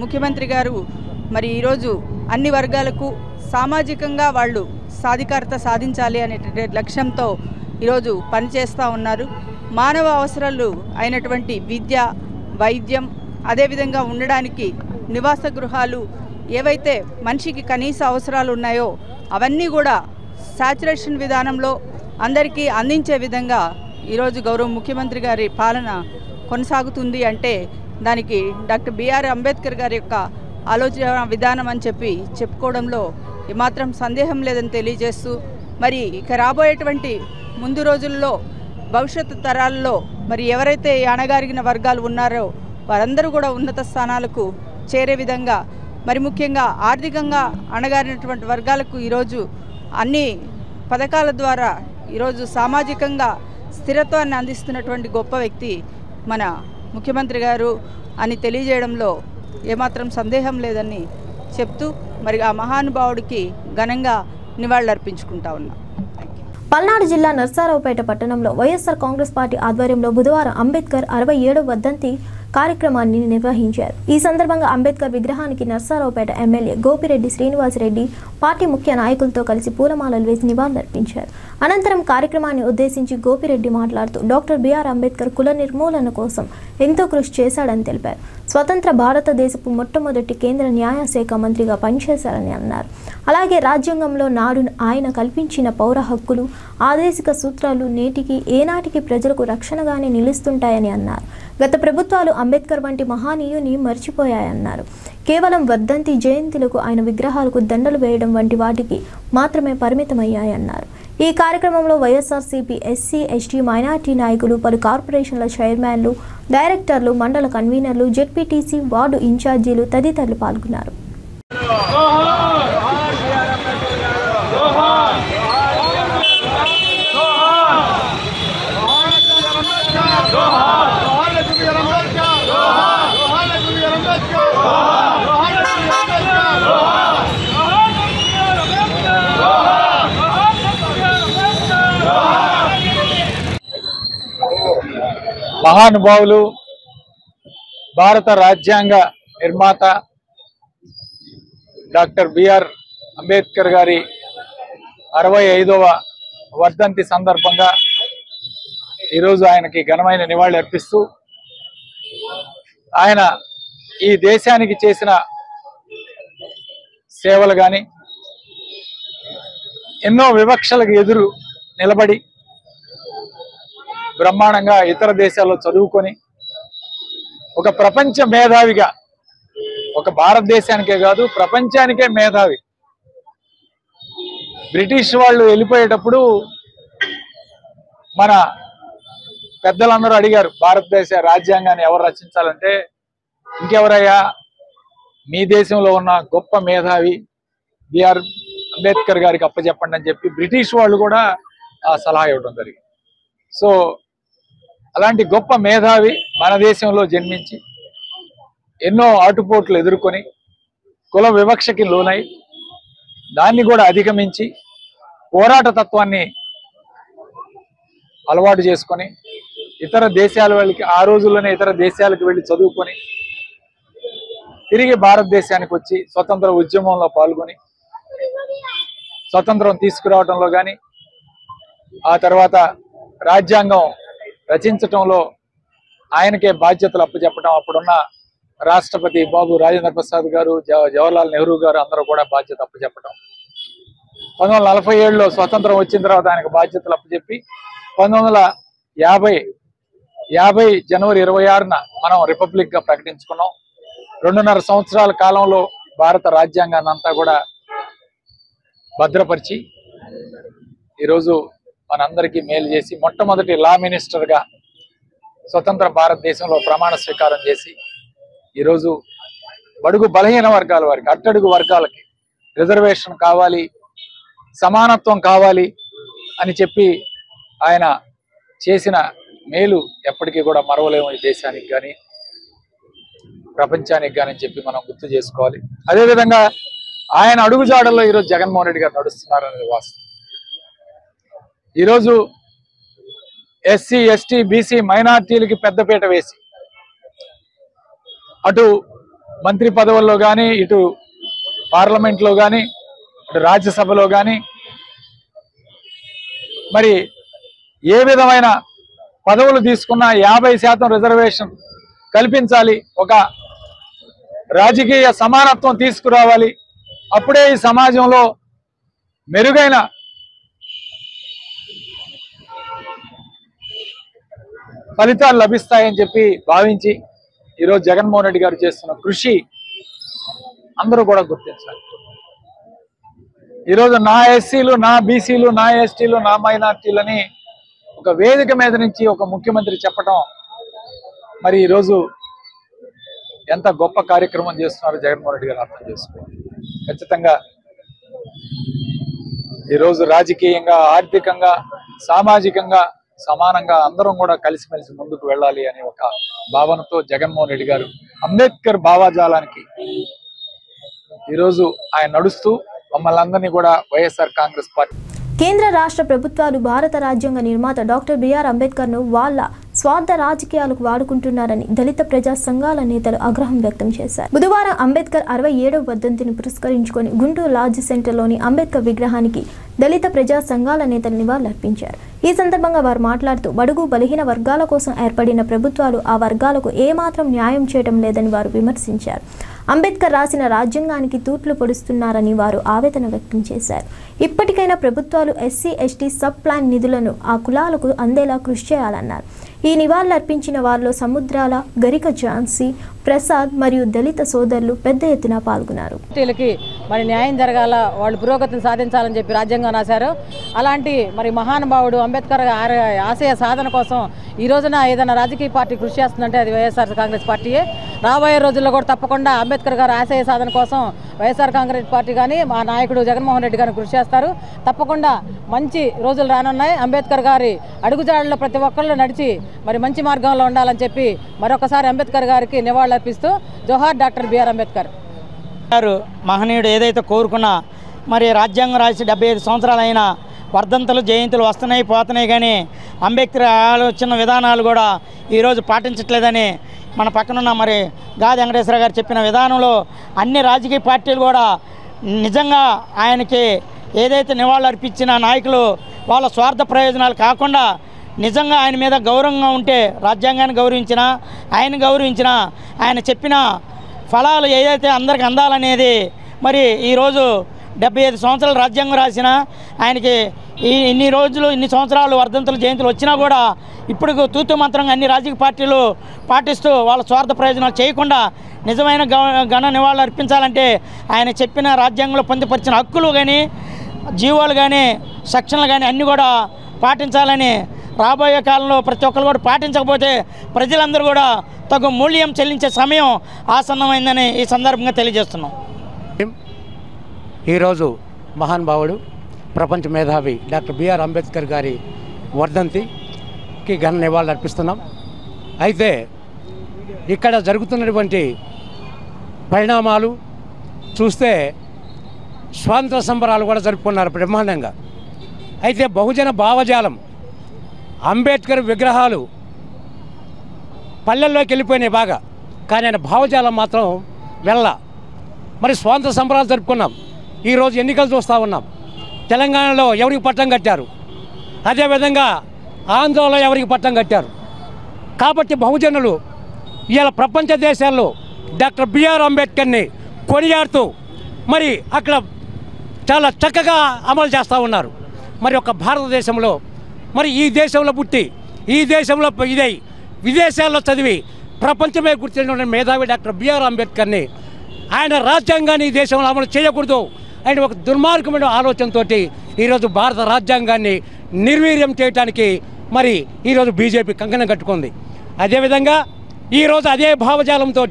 ముఖ్యమంత్రి గారు మరి ఈరోజు అన్ని వర్గాలకు సామాజికంగా వాళ్ళు సాధికారత సాధించాలి అనేటువంటి లక్ష్యంతో ఈరోజు పనిచేస్తూ ఉన్నారు. మానవ అవసరాలు అయినటువంటి విద్య, వైద్యం, అదేవిధంగా ఉండడానికి నివాస గృహాలు, ఏవైతే మనిషికి కనీస అవసరాలు ఉన్నాయో అవన్నీ కూడా సాచురేషన్ విధానంలో అందరికీ అందించే విధంగా ఈరోజు గౌరవ ముఖ్యమంత్రి గారి పాలన కొనసాగుతుంది అంటే దానికి డాక్టర్ బిఆర్ అంబేద్కర్ గారి యొక్క ఆలోచన విధానం అని చెప్పుకోవడంలో ఏమాత్రం సందేహం లేదని తెలియజేస్తూ, మరి ఇక రాబోయేటువంటి ముందు రోజుల్లో భవిష్యత్తు తరాల్లో మరి ఎవరైతే అణగారిన వర్గాలు ఉన్నారో వారందరూ కూడా ఉన్నత స్థానాలకు చేరే విధంగా, మరి ముఖ్యంగా ఆర్థికంగా అణగారినటువంటి వర్గాలకు ఈరోజు అన్ని పథకాల ద్వారా ఈరోజు సామాజికంగా స్థిరత్వాన్ని అందిస్తున్నటువంటి గొప్ప వ్యక్తి మన ముఖ్యమంత్రి గారు అని తెలియజేయడంలో ఏమాత్రం సందేహం లేదని చెప్తూ మరి ఆ మహానుభావుడికి ఘనంగా నివాళులర్పించుకుంటా ఉన్నాం. పల్నాడు జిల్లా నర్సారావుపేట పట్టణంలో వైఎస్ఆర్ కాంగ్రెస్ పార్టీ ఆధ్వర్యంలో బుధవారం అంబేద్కర్ 67వ వర్ధంతి కార్యక్రమాన్ని నిర్వహించారు. ఈ సందర్భంగా అంబేద్కర్ విగ్రహానికి నర్సారావుపేట ఎమ్మెల్యే గోపిరెడ్డి శ్రీనివాసరెడ్డి పార్టీ ముఖ్య నాయకులతో కలిసి పూలమాలలు వేసి నివాళులర్పించారు. అనంతరం కార్యక్రమాన్ని ఉద్దేశించి గోపిరెడ్డి మాట్లాడుతూ డాక్టర్ బిఆర్ అంబేద్కర్ కుల నిర్మూలన కోసం ఎంతో కృషి చేశాడని తెలిపారు. స్వతంత్ర భారతదేశపు మొట్టమొదటి కేంద్ర న్యాయశాఖ మంత్రిగా పనిచేశారని అన్నారు. అలాగే రాజ్యాంగంలో నాడు ఆయన కల్పించిన పౌర హక్కులు, ఆదేశిక సూత్రాలు నేటికి ఏనాటికి ప్రజలకు రక్షణగానే నిలుస్తుంటాయని అన్నారు. గత ప్రభుత్వాలు అంబేద్కర్ వంటి మహానీయుని మర్చిపోయాయన్నారు. కేవలం వర్ధంతి, జయంతులకు ఆయన విగ్రహాలకు దండలు వేయడం వంటి వాటికి మాత్రమే పరిమితమయ్యాయన్నారు. ఈ కార్యక్రమంలో వైఎస్ఆర్సీపీ ఎస్సీ ఎస్టీ మైనార్టీ నాయకులు, పలు కార్పొరేషన్ల చైర్మన్లు, డైరెక్టర్లు, మండల కన్వీనర్లు, జెడ్పీటీసీ, వార్డు ఇన్ఛార్జీలు తదితరులు పాల్గొన్నారు. మహానుభావులు, భారత రాజ్యాంగ నిర్మాత డాక్టర్ బిఆర్ అంబేద్కర్ గారి 65వ వర్ధంతి సందర్భంగా ఈరోజు ఆయనకి ఘనమైన నివాళి అర్పిస్తూ, ఆయన ఈ దేశానికి చేసిన సేవలు కానీ, ఎన్నో వివక్షలకు ఎదురు నిలబడి బ్రహ్మాండంగా ఇతర దేశాల్లో చదువుకొని ఒక ప్రపంచ మేధావిగా, ఒక భారతదేశానికే కాదు ప్రపంచానికే మేధావి. బ్రిటిష్ వాళ్ళు వెళ్ళిపోయేటప్పుడు మన పెద్దలందరూ అడిగారు, భారతదేశ రాజ్యాంగాన్ని ఎవరు రచించాలంటే, ఇంకెవరయ్యా, మీ దేశంలో ఉన్న గొప్ప మేధావి బిఆర్ అంబేద్కర్ గారికి అప్పచెప్పండి అని చెప్పి బ్రిటిష్ వాళ్ళు కూడా ఆ సలహా ఇవ్వడం జరిగింది. సో అలాంటి గొప్ప మేధావి మన దేశంలో జన్మించి ఎన్నో ఆటుపోట్లు ఎదుర్కొని కుల వివక్షకి లోనై దాన్ని కూడా అధిగమించి పోరాట తత్వాన్ని అలవాటు చేసుకొని ఇతర దేశాల వాళ్ళకి, ఆ రోజుల్లోనే ఇతర దేశాలకు వెళ్ళి చదువుకొని తిరిగి భారతదేశానికి వచ్చి స్వతంత్ర ఉద్యమంలో పాల్గొని స్వతంత్రం తీసుకురావడంలో కానీ, ఆ తర్వాత రాజ్యాంగం రచించటంలో ఆయనకే బాధ్యతలు అప్పచెప్పడం, అప్పుడున్న రాష్ట్రపతి బాబు రాజేంద్ర ప్రసాద్ గారు, జవహర్లాల్ నెహ్రూ గారు అందరూ కూడా బాధ్యత అప్పచెప్పడం, 1947లో స్వతంత్రం వచ్చిన తర్వాత ఆయనకు బాధ్యతలు అప్పచెప్పి 1950 జనవరి 26న మనం రిపబ్లిక్ గా ప్రకటించుకున్నాం. 2.5 సంవత్సరాల కాలంలో భారత రాజ్యాంగాన్ని అంతా కూడా భద్రపరిచి ఈరోజు మనందరికీ మేలు చేసి మొట్టమొదటి లా మినిస్టర్గా స్వతంత్ర భారతదేశంలో ప్రమాణ స్వీకారం చేసి ఈరోజు బడుగు బలహీన వర్గాల వారికి, అట్టడుగు వర్గాలకి రిజర్వేషన్ కావాలి, సమానత్వం కావాలి అని చెప్పి ఆయన చేసిన మేలు ఎప్పటికీ కూడా మరవలేము ఈ దేశానికి కానీ ప్రపంచానికి కానీ చెప్పి మనం గుర్తు చేసుకోవాలి. అదేవిధంగా ఆయన అడుగుజాడల్లో ఈరోజు జగన్మోహన్ రెడ్డి గారు నడుస్తున్నారనేది వాస్తవం. ఈరోజు ఎస్సీ ఎస్టీ బీసీ మైనార్టీలకి పెద్దపీట వేసి అటు మంత్రి పదవుల్లో కానీ ఇటు పార్లమెంట్లో కానీ అటు రాజ్యసభలో కానీ మరి ఏ విధమైన పదవులు తీసుకున్నా 50% రిజర్వేషన్ కల్పించాలి, ఒక రాజకీయ సమానత్వం తీసుకురావాలి, అప్పుడే ఈ సమాజంలో మెరుగైన ఫలితాలు లభిస్తాయని చెప్పి భావించి ఈరోజు జగన్మోహన్ రెడ్డి గారు చేస్తున్న కృషి అందరూ కూడా గుర్తించాలి. ఈరోజు నా ఎస్సీలు, నా బీసీలు, నా ఎస్టీలు, నా మైనార్టీలని ఒక వేదిక మీద నుంచి ఒక ముఖ్యమంత్రి చెప్పడం మరి ఈరోజు ఎంత గొప్ప కార్యక్రమం చేస్తున్నారో జగన్మోహన్ రెడ్డి గారు అర్థం చేసుకోవాలి. ఖచ్చితంగా ఈరోజు రాజకీయంగా, ఆర్థికంగా, సామాజికంగా సమానంగా అందరం కూడా కలిసిమెలిసి ముందుకు వెళ్ళాలి అనే ఒక భావనతో జగన్మోహన్ రెడ్డి గారు అంబేద్కర్ భావజాలానికి ఈరోజు ఆయన నడుస్తూ మమ్మల్ని అందరినీ కూడా వైఎస్ఆర్ కాంగ్రెస్ పార్టీ కేంద్ర రాష్ట్ర ప్రభుత్వాలు భారత రాజ్యాంగ నిర్మాత డాక్టర్ బిఆర్ అంబేద్కర్ను వాళ్ళ స్వార్థ రాజకీయాలకు వాడుకుంటున్నారని దళిత ప్రజా సంఘాల నేతలు ఆగ్రహం వ్యక్తం చేశారు. బుధవారం అంబేద్కర్ 67వ వర్ధంతిని పురస్కరించుకొని గుంటూరు లాడ్జ్ సెంటర్లోని అంబేద్కర్ విగ్రహానికి దళిత ప్రజా సంఘాల నేతలు నివాళులర్పించారు. ఈ సందర్భంగా వారు మాట్లాడుతూ బడుగు బలహీన వర్గాల కోసం ఏర్పడిన ప్రభుత్వాలు ఆ వర్గాలకు ఏమాత్రం న్యాయం చేయడం లేదని వారు విమర్శించారు. అంబేద్కర్ రాసిన రాజ్యాంగానికి తూట్లు పొడుస్తున్నారని వారు ఆవేదన వ్యక్తం చేశారు. ఇప్పటికైనా ప్రభుత్వాలు ఎస్సీ ఎస్టీ సబ్ ప్లాన్ నిధులను ఆ కులాలకు అందేలా కృషి చేయాలన్నారు. ఈ నివాళులర్పించిన వారిలో సముద్రాల, గరిక ఝాన్సీ, ప్రసాద్ మరియు దళిత సోదరులు పెద్ద ఎత్తున పాల్గొన్నారు. మరి న్యాయం జరగాల, వాళ్ళు పురోగతిని సాధించాలని చెప్పి రాజ్యాంగం రాశారు. అలాంటి మరి మహానుభావుడు అంబేద్కర్ ఆశయ సాధన కోసం ఈ రోజున ఏదైనా రాజకీయ పార్టీ కృషి చేస్తుందంటే అది వైఎస్ఆర్ కాంగ్రెస్ పార్టీయే. రాబోయే రోజుల్లో కూడా తప్పకుండా అంబేద్కర్ గారు ఆశయ సాధన కోసం వైఎస్ఆర్ కాంగ్రెస్ పార్టీ కానీ మా నాయకుడు జగన్మోహన్ రెడ్డి గారిని కృషి చేస్తారు. తప్పకుండా మంచి రోజులు రానున్నాయి. అంబేద్కర్ గారి అడుగుజాడల్లో ప్రతి ఒక్కళ్ళు నడిచి మరి మంచి మార్గంలో ఉండాలని చెప్పి మరొకసారి అంబేద్కర్ గారికి నివాళులర్పిస్తూ జోహార్ డాక్టర్ బిఆర్ అంబేద్కర్ గారు. మహనీయుడు ఏదైతే కోరుకున్నా మరి రాజ్యాంగం రాసి 75 సంవత్సరాలైన వర్ధంతులు, జయంతులు వస్తున్నాయి పోతున్నాయి, కానీ అంబేద్కర్ ఆలోచన విధానాలు కూడా ఈరోజు పాటించట్లేదని మన పక్కనున్న మరి గాది వెంకటేశ్వర గారు చెప్పిన విధానంలో అన్ని రాజకీయ పార్టీలు కూడా నిజంగా ఆయనకి ఏదైతే నివాళులు అర్పించిన నాయకులు వాళ్ళ స్వార్థ ప్రయోజనాలు కాకుండా నిజంగా ఆయన మీద గౌరవంగా ఉంటే రాజ్యాంగాన్ని గౌరవించినా, ఆయన గౌరవించినా, ఆయన చెప్పిన ఫలాలు ఏదైతే అందరికి అందాలనేది మరి ఈరోజు 75 సంవత్సరాలు రాజ్యాంగం రాసిన ఆయనకి ఇన్ని రోజులు ఇన్ని సంవత్సరాలు వర్ధంతులు, జయంతులు వచ్చినా కూడా ఇప్పుడు తూతు మంత్రంగా అన్ని రాజకీయ పార్టీలు పాటిస్తూ వాళ్ళ స్వార్థ ప్రయోజనాలు చేయకుండా నిజమైన ఘన నివాళులు అర్పించాలంటే ఆయన చెప్పిన రాజ్యాంగంలో పొందుపరిచిన హక్కులు కానీ, జీవోలు కానీ, సెక్షన్లు కానీ అన్నీ కూడా పాటించాలని, రాబోయే కాలంలో ప్రతి ఒక్కరు కూడా పాటించకపోతే ప్రజలందరూ కూడా తగు మూల్యం చెల్లించే సమయం ఆసన్నమైందని ఈ సందర్భంగా తెలియజేస్తున్నాం. ఈరోజు మహానుభావుడు ప్రపంచ మేధావి డాక్టర్ బిఆర్ అంబేద్కర్ గారి వర్ధంతికి ఘన నివాళులు అర్పిస్తున్నాం. అయితే ఇక్కడ జరుగుతున్నటువంటి పరిణామాలు చూస్తే స్వాతంత్ర సంబరాలు కూడా జరుపుకున్నారు బ్రహ్మాండంగా. అయితే బహుజన భావజాలం, అంబేద్కర్ విగ్రహాలు పల్లెల్లోకి వెళ్ళిపోయినాయి బాగా, కానీ ఆయన భావజాలం మాత్రం వెళ్ళ. మరి స్వాతంత్ర సంబరాలు జరుపుకున్నాం. ఈరోజు ఎన్నికలు చూస్తూ ఉన్నాం. తెలంగాణలో ఎవరికి పట్టం కట్టారు, అదేవిధంగా ఆంధ్రలో ఎవరికి పట్టం కట్టారు. కాబట్టి బహుజనులు ఇవాళ ప్రపంచ దేశాల్లో డాక్టర్ బిఆర్ అంబేద్కర్ని కొనియాడుతూ మరి అక్కడ చాలా చక్కగా అమలు చేస్తూ ఉన్నారు. మరి ఒక భారతదేశంలో మరి ఈ దేశంలో పుట్టి ఈ దేశంలో ఇదై విదేశాల్లో చదివి ప్రపంచమే గుర్తించిన మేధావి డాక్టర్ బిఆర్ అంబేద్కర్ని ఆయన రాజ్యాంగాన్ని ఈ దేశంలో అమలు చేయకూడదు ఆయన ఒక దుర్మార్గమైన ఆలోచనతో ఈరోజు భారత రాజ్యాంగాన్ని నిర్వీర్యం చేయడానికి మరి ఈరోజు బీజేపీ కంకణం కట్టుకుంది. అదేవిధంగా ఈరోజు అదే భావజాలంతో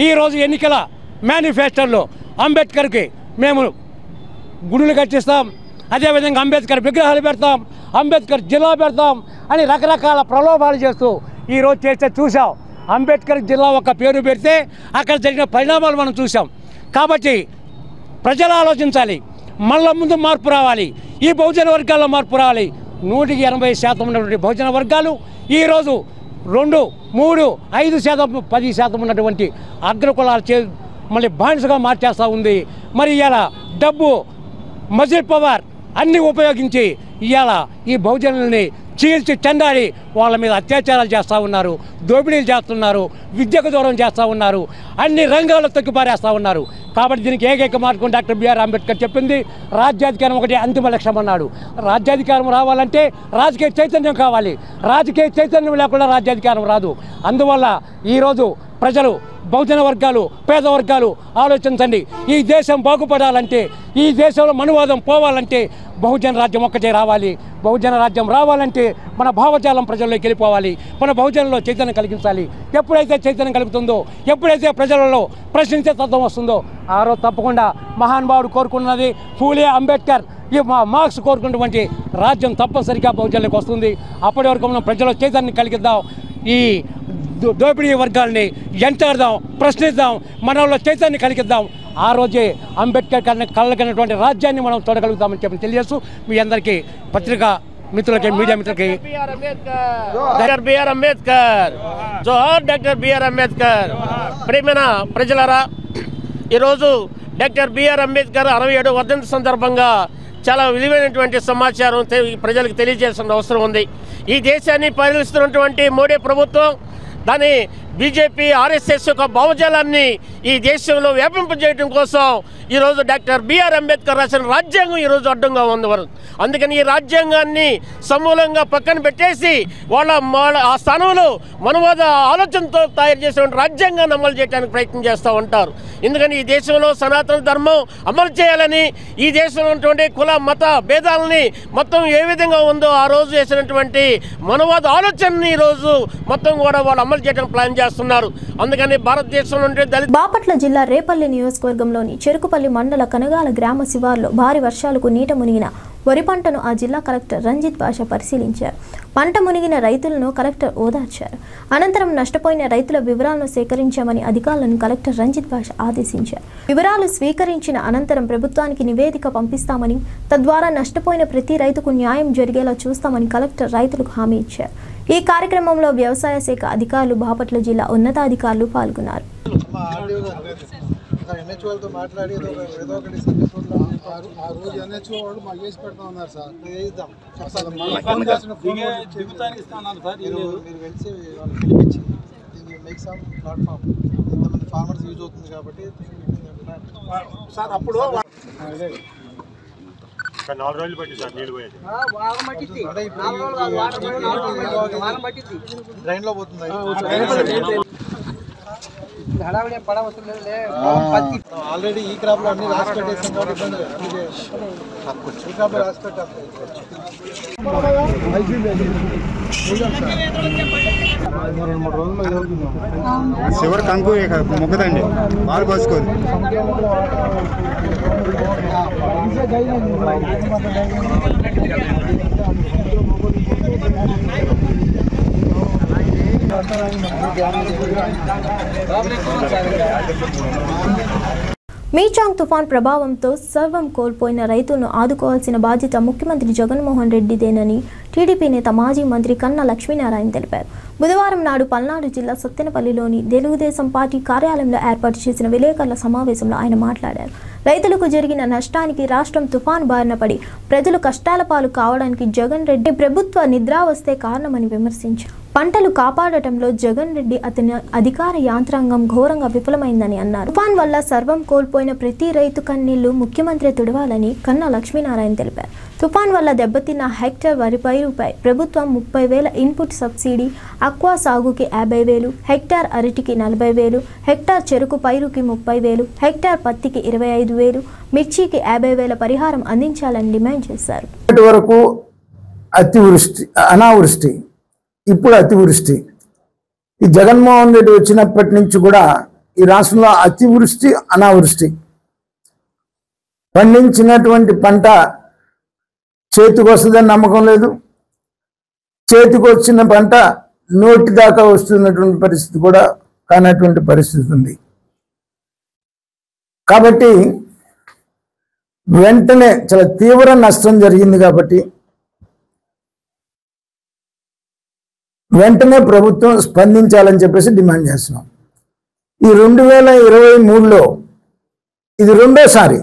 ఈరోజు ఎన్నికల మేనిఫెస్టోలో అంబేద్కర్కి మేము గుడులు కట్టిస్తాం, అదేవిధంగా అంబేద్కర్ విగ్రహాలు పెడతాం, అంబేద్కర్ జిల్లా పెడతాం అని రకరకాల ప్రలోభాలు చేస్తూ ఈరోజు చేస్తే చూసాం. అంబేద్కర్ జిల్లా ఒక పేరు పెడితే అక్కడ జరిగిన పరిణామాలు మనం చూసాం. కాబట్టి ప్రజలు ఆలోచించాలి, మళ్ళా ముందు మార్పు రావాలి, ఈ బహుజన వర్గాల్లో మార్పు రావాలి. 180% ఉన్నటువంటి బహుజన వర్గాలు ఈరోజు 2, 3, 5%, 10% ఉన్నటువంటి అగ్రకులాలు మళ్ళీ బానిసగా మార్చేస్తూ ఉంది. మరి ఇవాళ డబ్బు, మజిల్ పవర్ అన్నీ ఉపయోగించి ఇవాళ ఈ బహుజనుల్ని చీల్చి చెండాడి వాళ్ళ మీద అత్యాచారాలు చేస్తూ ఉన్నారు, దోపిడీలు చేస్తున్నారు, విద్యకు దూరం చేస్తూ ఉన్నారు, అన్ని రంగాల్లో తొక్కిపారేస్తూ ఉన్నారు. కాబట్టి దీనికి ఏకైక మార్గం డాక్టర్ బిఆర్ అంబేద్కర్ చెప్పింది రాజ్యాధికారం ఒకటి అంతిమ లక్ష్యం అన్నాడు. రాజ్యాధికారం రావాలంటే రాజకీయ చైతన్యం కావాలి. రాజకీయ చైతన్యం లేకుండా రాజ్యాధికారం రాదు. అందువల్ల ఈరోజు ప్రజలు, బహుజన వర్గాలు, పేద వర్గాలు ఆలోచించండి. ఈ దేశం బాగుపడాలంటే, ఈ దేశంలో మనువాదం పోవాలంటే బహుజన రాజ్యం ఒక్కటే రావాలి. బహుజన రాజ్యం రావాలంటే మన భావజాలం ప్రజల్లోకి వెళ్ళిపోవాలి. మన బహుజనంలో చైతన్యం కలిగించాలి. ఎప్పుడైతే చైతన్యం కలుగుతుందో, ఎప్పుడైతే ప్రజలలో ప్రశ్నించే తత్వం వస్తుందో ఆ రోజు తప్పకుండా మహానుభావుడు కోరుకున్నది, ఫూలే, అంబేద్కర్, ఈ మార్క్స్ కోరుకున్నటువంటి రాజ్యం తప్పనిసరిగా బహుజనులకు వస్తుంది. అప్పటి వరకు మనం ప్రజల్లో చైతన్యం కలిగిద్దాం. ఈ దోపిడీ వర్గాల్ని ఎంటాడదాం, ప్రశ్నిద్దాం, మనలో చైతన్యం కలిగిద్దాం. ఆ రోజే అంబేద్కర్ కళ్ళకన్నటువంటి రాజ్యాన్ని మనం చూడగలుగుతామని చెప్పి తెలియజేస్తూ మీ అందరికీ పత్రికా మిత్రులకి, మీడియా మిత్రులకి డాక్టర్ బిఆర్ అంబేద్కర్ జోహార్, డాక్టర్ బిఆర్ అంబేద్కర్. ప్రియమైన ప్రజలారా, ఈరోజు డాక్టర్ బిఆర్ అంబేద్కర్ 67వ వర్ధంతి సందర్భంగా చాలా విలువైనటువంటి సమాచారం ప్రజలకు తెలియజేయాల్సిన అవసరం ఉంది. ఈ దేశాన్ని పరిపాలిస్తున్నటువంటి మోడీ ప్రభుత్వం దాని బీజేపీ, ఆర్ఎస్ఎస్ యొక్క భావజాలాన్ని ఈ దేశంలో వ్యాపింపజేయడం కోసం ఈరోజు డాక్టర్ బిఆర్ అంబేద్కర్ రాసిన రాజ్యాంగం ఈరోజు అడ్డంగా ఉంది. అందుకని ఈ రాజ్యాంగాన్ని సమూలంగా పక్కన పెట్టేసి వాళ్ళ ఆ స్థానంలో మనవాద ఆలోచనతో తయారు చేసినటువంటి రాజ్యాంగాన్ని అమలు చేయడానికి ప్రయత్నం చేస్తూ ఉంటారు. ఎందుకని ఈ దేశంలో సనాతన ధర్మం అమలు చేయాలని, ఈ దేశంలో ఉన్నటువంటి కుల మత భేదాలని మొత్తం ఏ విధంగా ఉందో ఆ రోజు చేసినటువంటి మనవాద ఆలోచనని ఈరోజు మొత్తం కూడా వాళ్ళు అమలు చేయడానికి ప్లాన్ చేస్తున్నారు. అందుకని భారతదేశంలో బాపట్ల జిల్లా రేపల్లి నియోజకవర్గంలోని చెరుకుపల్లి మండల కనగాల గ్రామ శివార్లో భారీ వర్షాలకు నీట మునిగిన వరి పంటను ఆ జిల్లా కలెక్టర్ రంజిత్ బాషా పరిశీలించారు. పంట మునిగిన రైతులను కలెక్టర్ ఓదార్చారు. అనంతరం నష్టపోయిన రైతుల వివరాలను సేకరించామని అధికారులను కలెక్టర్ రంజిత్ బాషా ఆదేశించారు. వివరాలు స్వీకరించిన అనంతరం ప్రభుత్వానికి నివేదిక పంపిస్తామని, తద్వారా నష్టపోయిన ప్రతి రైతుకు న్యాయం జరిగేలా చూస్తామని కలెక్టర్ రైతులకు హామీ ఇచ్చారు. ఈ కార్యక్రమంలో వ్యవసాయ శాఖ అధికారులు, బాపట్ల జిల్లా ఉన్నతాధికారులు పాల్గొన్నారు. ఎన్హెచ్ఓలతో మాట్లాడి ఏదో ఒకటి ఆ రోజు ఎన్హెచ్ఓ వాళ్ళు మాకు వేసి పెడతా ఉన్నారు సార్. వేద్దాం మీరు వెళ్తే వాళ్ళు పిలిపించి మేక్ సమ్ ప్లాట్ఫామ్ ఇంతమంది ఫార్మర్స్ యూజ్ అవుతుంది కాబట్టి సార్ అప్పుడు 4 రోజులు పట్టి సార్ నీళ్ళు పోయేది. డ్రైన్ లో పోతుంది. ఆల్రెడీ ఈ క్రాప్ లో అన్ని రాసి పెట్టేసాం కాబట్టి ఈ క్రాప్ లో రాసి పెట్టాం. చివరి కంకు మొక్కదండి, పాలు పోసుకోదు. మీచాంగ్ తుఫాన్ ప్రభావంతో సర్వం కోల్పోయిన రైతులను ఆదుకోవాల్సిన బాధ్యత ముఖ్యమంత్రి జగన్మోహన్ రెడ్డిదేనని టీడీపీ నేత మాజీ మంత్రి కన్నా లక్ష్మీనారాయణ తెలిపారు. బుధవారం నాడు పల్నాడు జిల్లా సత్తెనపల్లిలోని తెలుగుదేశం పార్టీ కార్యాలయంలో ఏర్పాటు చేసిన విలేకరుల సమావేశంలో ఆయన మాట్లాడారు. రైతులకు జరిగిన నష్టానికి, రాష్ట్రం తుఫాను బారిన పడి ప్రజలు కష్టాల పాలు కావడానికి జగన్ రెడ్డి ప్రభుత్వ నిద్రావస్థే కారణమని విమర్శించారు. పంటలు కాపాడటంలో జగన్ రెడ్డి అతని అధికార యాంత్రాంగం ఘోరంగా విఫలమైందని అన్నారు. తుఫాన్ వల్ల సర్వం కోల్పోయిన ప్రతి రైతు కన్నీళ్లు ముఖ్యమంత్రి తుడవాలని కన్నా లక్ష్మీనారాయణ తెలిపారు. తుఫాన్ వల్ల దెబ్బతిన్న హెక్టర్ వరి పైరుపై ప్రభుత్వం 30,000 ఇన్పుట్ సబ్సిడీ, అక్వా సాగుకి 50,000, హెక్టార్ అరటికి 40,000, హెక్టార్ చెరుకు పైరుకి 30,000, హెక్టార్ పత్తికి 25,000, మిర్చికి 50,000 పరిహారం అందించాలని డిమాండ్ చేశారు. వరకు అతివృష్టి, అనావృష్టి, ఇప్పుడు అతివృష్టి. ఈ జగన్మోహన్ రెడ్డి వచ్చినప్పటి నుంచి కూడా ఈ రాష్ట్రంలో అతివృష్టి, అనావృష్టి. పండించినటువంటి పంట చేతికి వస్తుందని నమ్మకం లేదు. చేతికి వచ్చిన పంట నోటి దాకా వస్తున్నటువంటి పరిస్థితి కూడా కానటువంటి పరిస్థితి ఉంది. కాబట్టి వెంటనే చాలా తీవ్ర నష్టం జరిగింది కాబట్టి వెంటనే ప్రభుత్వం స్పందించాలని చెప్పేసి డిమాండ్ చేస్తున్నాం. ఈ 2023లో ఇది రెండోసారి.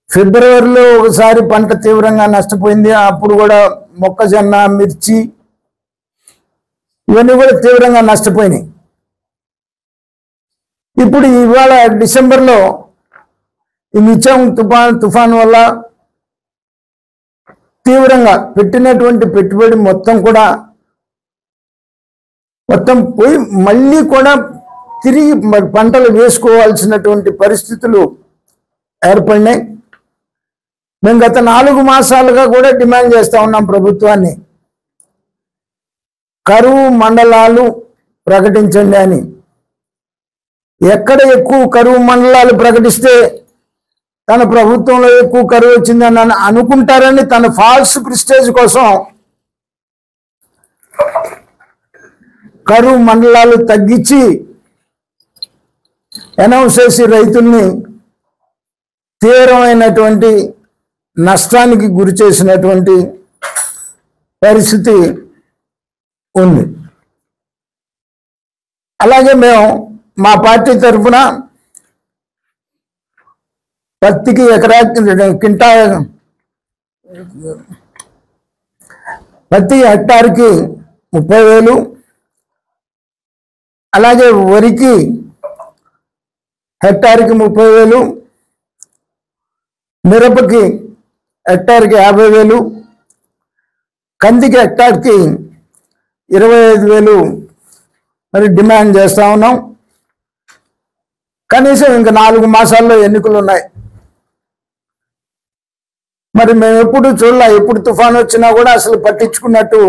ఫిబ్రవరిలో ఒకసారి పంట తీవ్రంగా నష్టపోయింది, అప్పుడు కూడా మొక్కజొన్న, మిర్చి ఇవన్నీ కూడా తీవ్రంగా నష్టపోయినాయి. ఇప్పుడు ఇవాళ డిసెంబర్లో ఈ మిచాం తుఫాన్ వల్ల తీవ్రంగా పెట్టినటువంటి పెట్టుబడి మొత్తం పోయి మళ్ళీ కూడా తిరిగి పంటలు వేసుకోవాల్సినటువంటి పరిస్థితులు ఏర్పడినాయి. మేము గత 4 మాసాలుగా కూడా డిమాండ్ చేస్తూ ఉన్నాం ప్రభుత్వాన్ని, కరువు మండలాలు ప్రకటించండి అని. ఎక్కడ ఎక్కువ కరువు మండలాలు ప్రకటిస్తే తన ప్రభుత్వంలో ఎక్కువ కరువు వచ్చిందని అనుకుంటారని తన ఫాల్స్ ప్రిస్టేజ్ కోసం కరువు మండలాలు తగ్గించి అనౌన్స్ చేసి రైతుల్ని తీవ్రమైనటువంటి నష్టానికి గురి చేసినటువంటి పరిస్థితి ఉంది. అలాగే మేము మా పార్టీ తరఫున పత్తికి పత్తి హెక్టార్కి 30,000, అలాగే వరికి హెక్టార్కి 30,000, మిరపకి హెక్టార్కి 50,000, కందికి హెక్టార్కి 25,000 మరి డిమాండ్ చేస్తూ ఉన్నాం. కనీసం ఇంకా 4 మాసాల్లో ఎన్నికలు ఉన్నాయి. మరి మేము ఎప్పుడు చూడలే, ఎప్పుడు తుఫాను వచ్చినా కూడా అసలు పట్టించుకున్నట్టు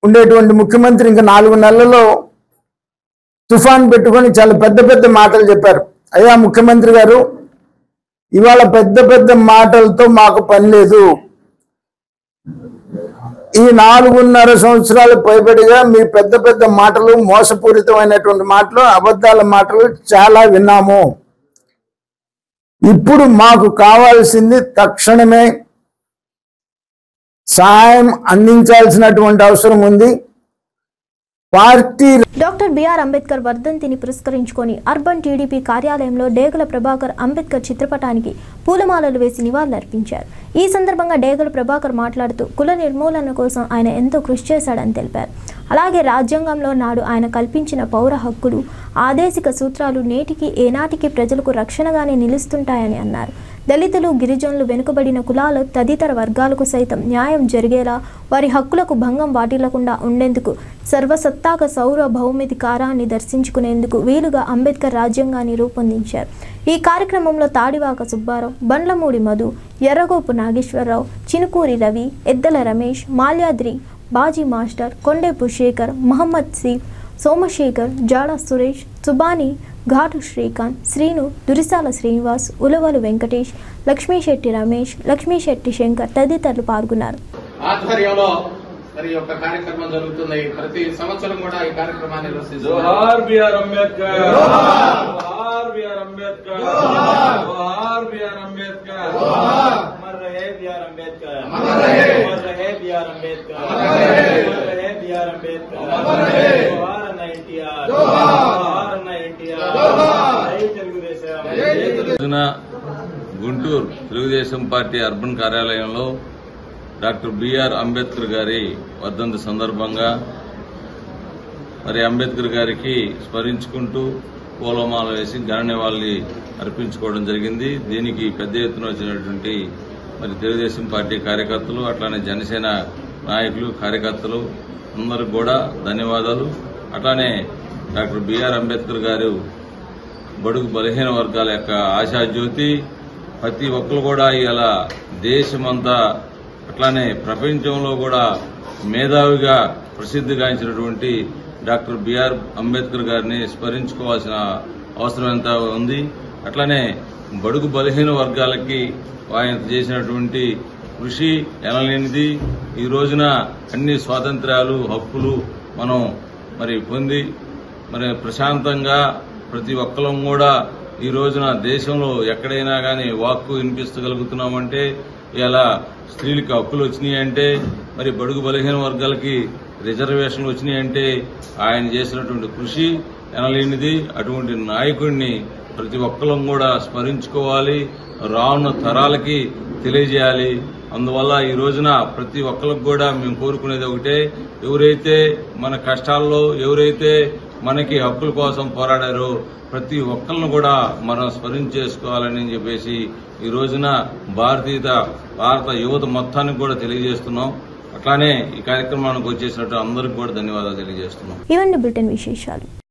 ఉండేటువంటి ముఖ్యమంత్రి ఇంకా 4 నెలల్లో తుఫాన్ పెట్టుకొని చాలా పెద్ద పెద్ద మాటలు చెప్పారు. అయ్యా ముఖ్యమంత్రి గారు, ఇవాళ పెద్ద పెద్ద మాటలతో మాకు పని లేదు. ఈ 4.5 సంవత్సరాలు పైబడిగా మీ పెద్ద పెద్ద మాటలు, మోసపూరితమైనటువంటి మాటలు, అబద్ధాల మాటలు చాలా విన్నాము. ఇప్పుడు మాకు కావాల్సింది తక్షణమే సహాయం అందించాల్సినటువంటి అవసరం ఉంది. పార్టీ డాక్టర్ బిఆర్ అంబేద్కర్ వర్ధంతిని పురస్కరించుకొని అర్బన్ టీడీపీ కార్యాలయంలో డేగల ప్రభాకర్ అంబేద్కర్ చిత్రపటానికి పూలమాలలు వేసి నివాళులర్పించారు. ఈ సందర్భంగా డేగల ప్రభాకర్ మాట్లాడుతూ కుల నిర్మూలన కోసం ఆయన ఎంతో కృషి చేశాడని తెలిపారు. అలాగే రాజ్యాంగంలో నాడు ఆయన కల్పించిన పౌర హక్కులు, ఆదేశిక సూత్రాలు నేటికి ఏనాటికి ప్రజలకు రక్షణగానే నిలుస్తుంటాయని అన్నారు. దళితులు, గిరిజనులు, వెనుకబడిన కులాలు తదితర వర్గాలకు సైతం న్యాయం జరిగేలా, వారి హక్కులకు భంగం వాటిల్లకుండా ఉండేందుకు సర్వసత్తాక సౌరభౌమిధికారాన్ని దర్శించుకునేందుకు వీలుగా అంబేద్కర్ రాజ్యాంగాన్ని రూపొందించారు. ఈ కార్యక్రమంలో తాడివాక సుబ్బారావు, బండ్లమూడి మధు, ఎర్రగోపు నాగేశ్వరరావు, చినుకూరి రవి, ఎద్దల రమేష్, మాల్యాద్రి, బాజీ మాస్టర్, కొండేపు శేఖర్, మహమ్మద్ సీఫ్, సోమశేఖర్, జాడా సురేష్, సుబాని, ఘాటు శ్రీకాంత్, శ్రీను, దురిసాల శ్రీనివాస్, ఉలవలు వెంకటేష్, లక్ష్మీశెట్టి రమేష్, లక్ష్మీశెట్టి శంకర్ తదితరులు పాల్గొన్నారు. ఆధ్వర్యంలో మరి యొక్క కార్యక్రమం జరుగుతుంది. ప్రతి సంవత్సరం కూడా ఈ కార్యక్రమాన్ని నిర్వహిస్తారు. జోహార్ బిఆర్ అంబేద్కర్, జోహార్ బిఆర్ అంబేద్కర్, జోహార్ బిఆర్ అంబేద్కర్, అమర్ రహే బిఆర్ అంబేద్కర్, అమర్ రహే బిఆర్ అంబేద్కర్, అమర్ రహే బిఆర్ అంబేద్కర్, జోహార్ అన్న ఎన్టీఆర్, జోహార్ అన్న ఎన్టీఆర్, జై తెలుగుదేశం. గుంటూరు తెలుగుదేశం పార్టీ అర్బన్ కార్యాలయంలో డాక్టర్ బిఆర్ అంబేద్కర్ గారి వర్ధంతి సందర్భంగా మరి అంబేద్కర్ గారికి స్మరించుకుంటూ పూలమాల వేసి ఘన నివాళులు అర్పించుకోవడం జరిగింది. దీనికి పెద్ద ఎత్తున వచ్చినటువంటి మరి తెలుగుదేశం పార్టీ కార్యకర్తలు, అట్లానే జనసేన నాయకులు, కార్యకర్తలు అందరికి కూడా ధన్యవాదాలు. అట్లానే డాక్టర్ బిఆర్ అంబేద్కర్ గారు బడుగు బలహీన వర్గాల యొక్క ఆశాజ్యోతి. ప్రతి ఒక్కరు కూడా ఇలా దేశమంతా అట్లానే ప్రపంచంలో కూడా మేధావిగా ప్రసిద్ధిగాంచినటువంటి డాక్టర్ బిఆర్ అంబేద్కర్ గారిని స్మరించుకోవాల్సిన అవసరం ఎంత ఉంది. అట్లానే బడుగు బలహీన వర్గాలకి ఆయన చేసినటువంటి కృషి ఎనలేనిది. ఈ రోజున అన్ని స్వాతంత్ర్యాలు హక్కులు మనం మరి పొంది మరి ప్రశాంతంగా ప్రతి ఒక్కరం కూడా ఈ రోజున దేశంలో ఎక్కడైనా కానీ వాక్కు వినిపించగలుగుతున్నామంటే ఇలా స్త్రీలకు హక్కులు వచ్చినాయంటే మరి బడుగు బలహీన వర్గాలకి రిజర్వేషన్లు వచ్చినాయంటే ఆయన చేసినటువంటి కృషి ఎనలేనిది. అటువంటి నాయకుడిని ప్రతి ఒక్కరం కూడా స్మరించుకోవాలి, రానున్న తరాలకి తెలియజేయాలి. అందువల్ల ఈ రోజున ప్రతి ఒక్కరికి కూడా మేము కోరుకునేది ఒకటే, ఎవరైతే మన కష్టాల్లో ఎవరైతే మనకి హక్కుల కోసం పోరాడారో ప్రతి ఒక్కరిని కూడా మనం స్మరించేసుకోవాలని చెప్పేసి ఈ రోజున భారత యువత మొత్తానికి కూడా తెలియజేస్తున్నాం. అట్లానే ఈ కార్యక్రమానికి వచ్చేసినట్టు అందరికీ కూడా ధన్యవాదాలు తెలియజేస్తున్నాం. ఇవన్నీ బ్రిటన్ విశేషాలు.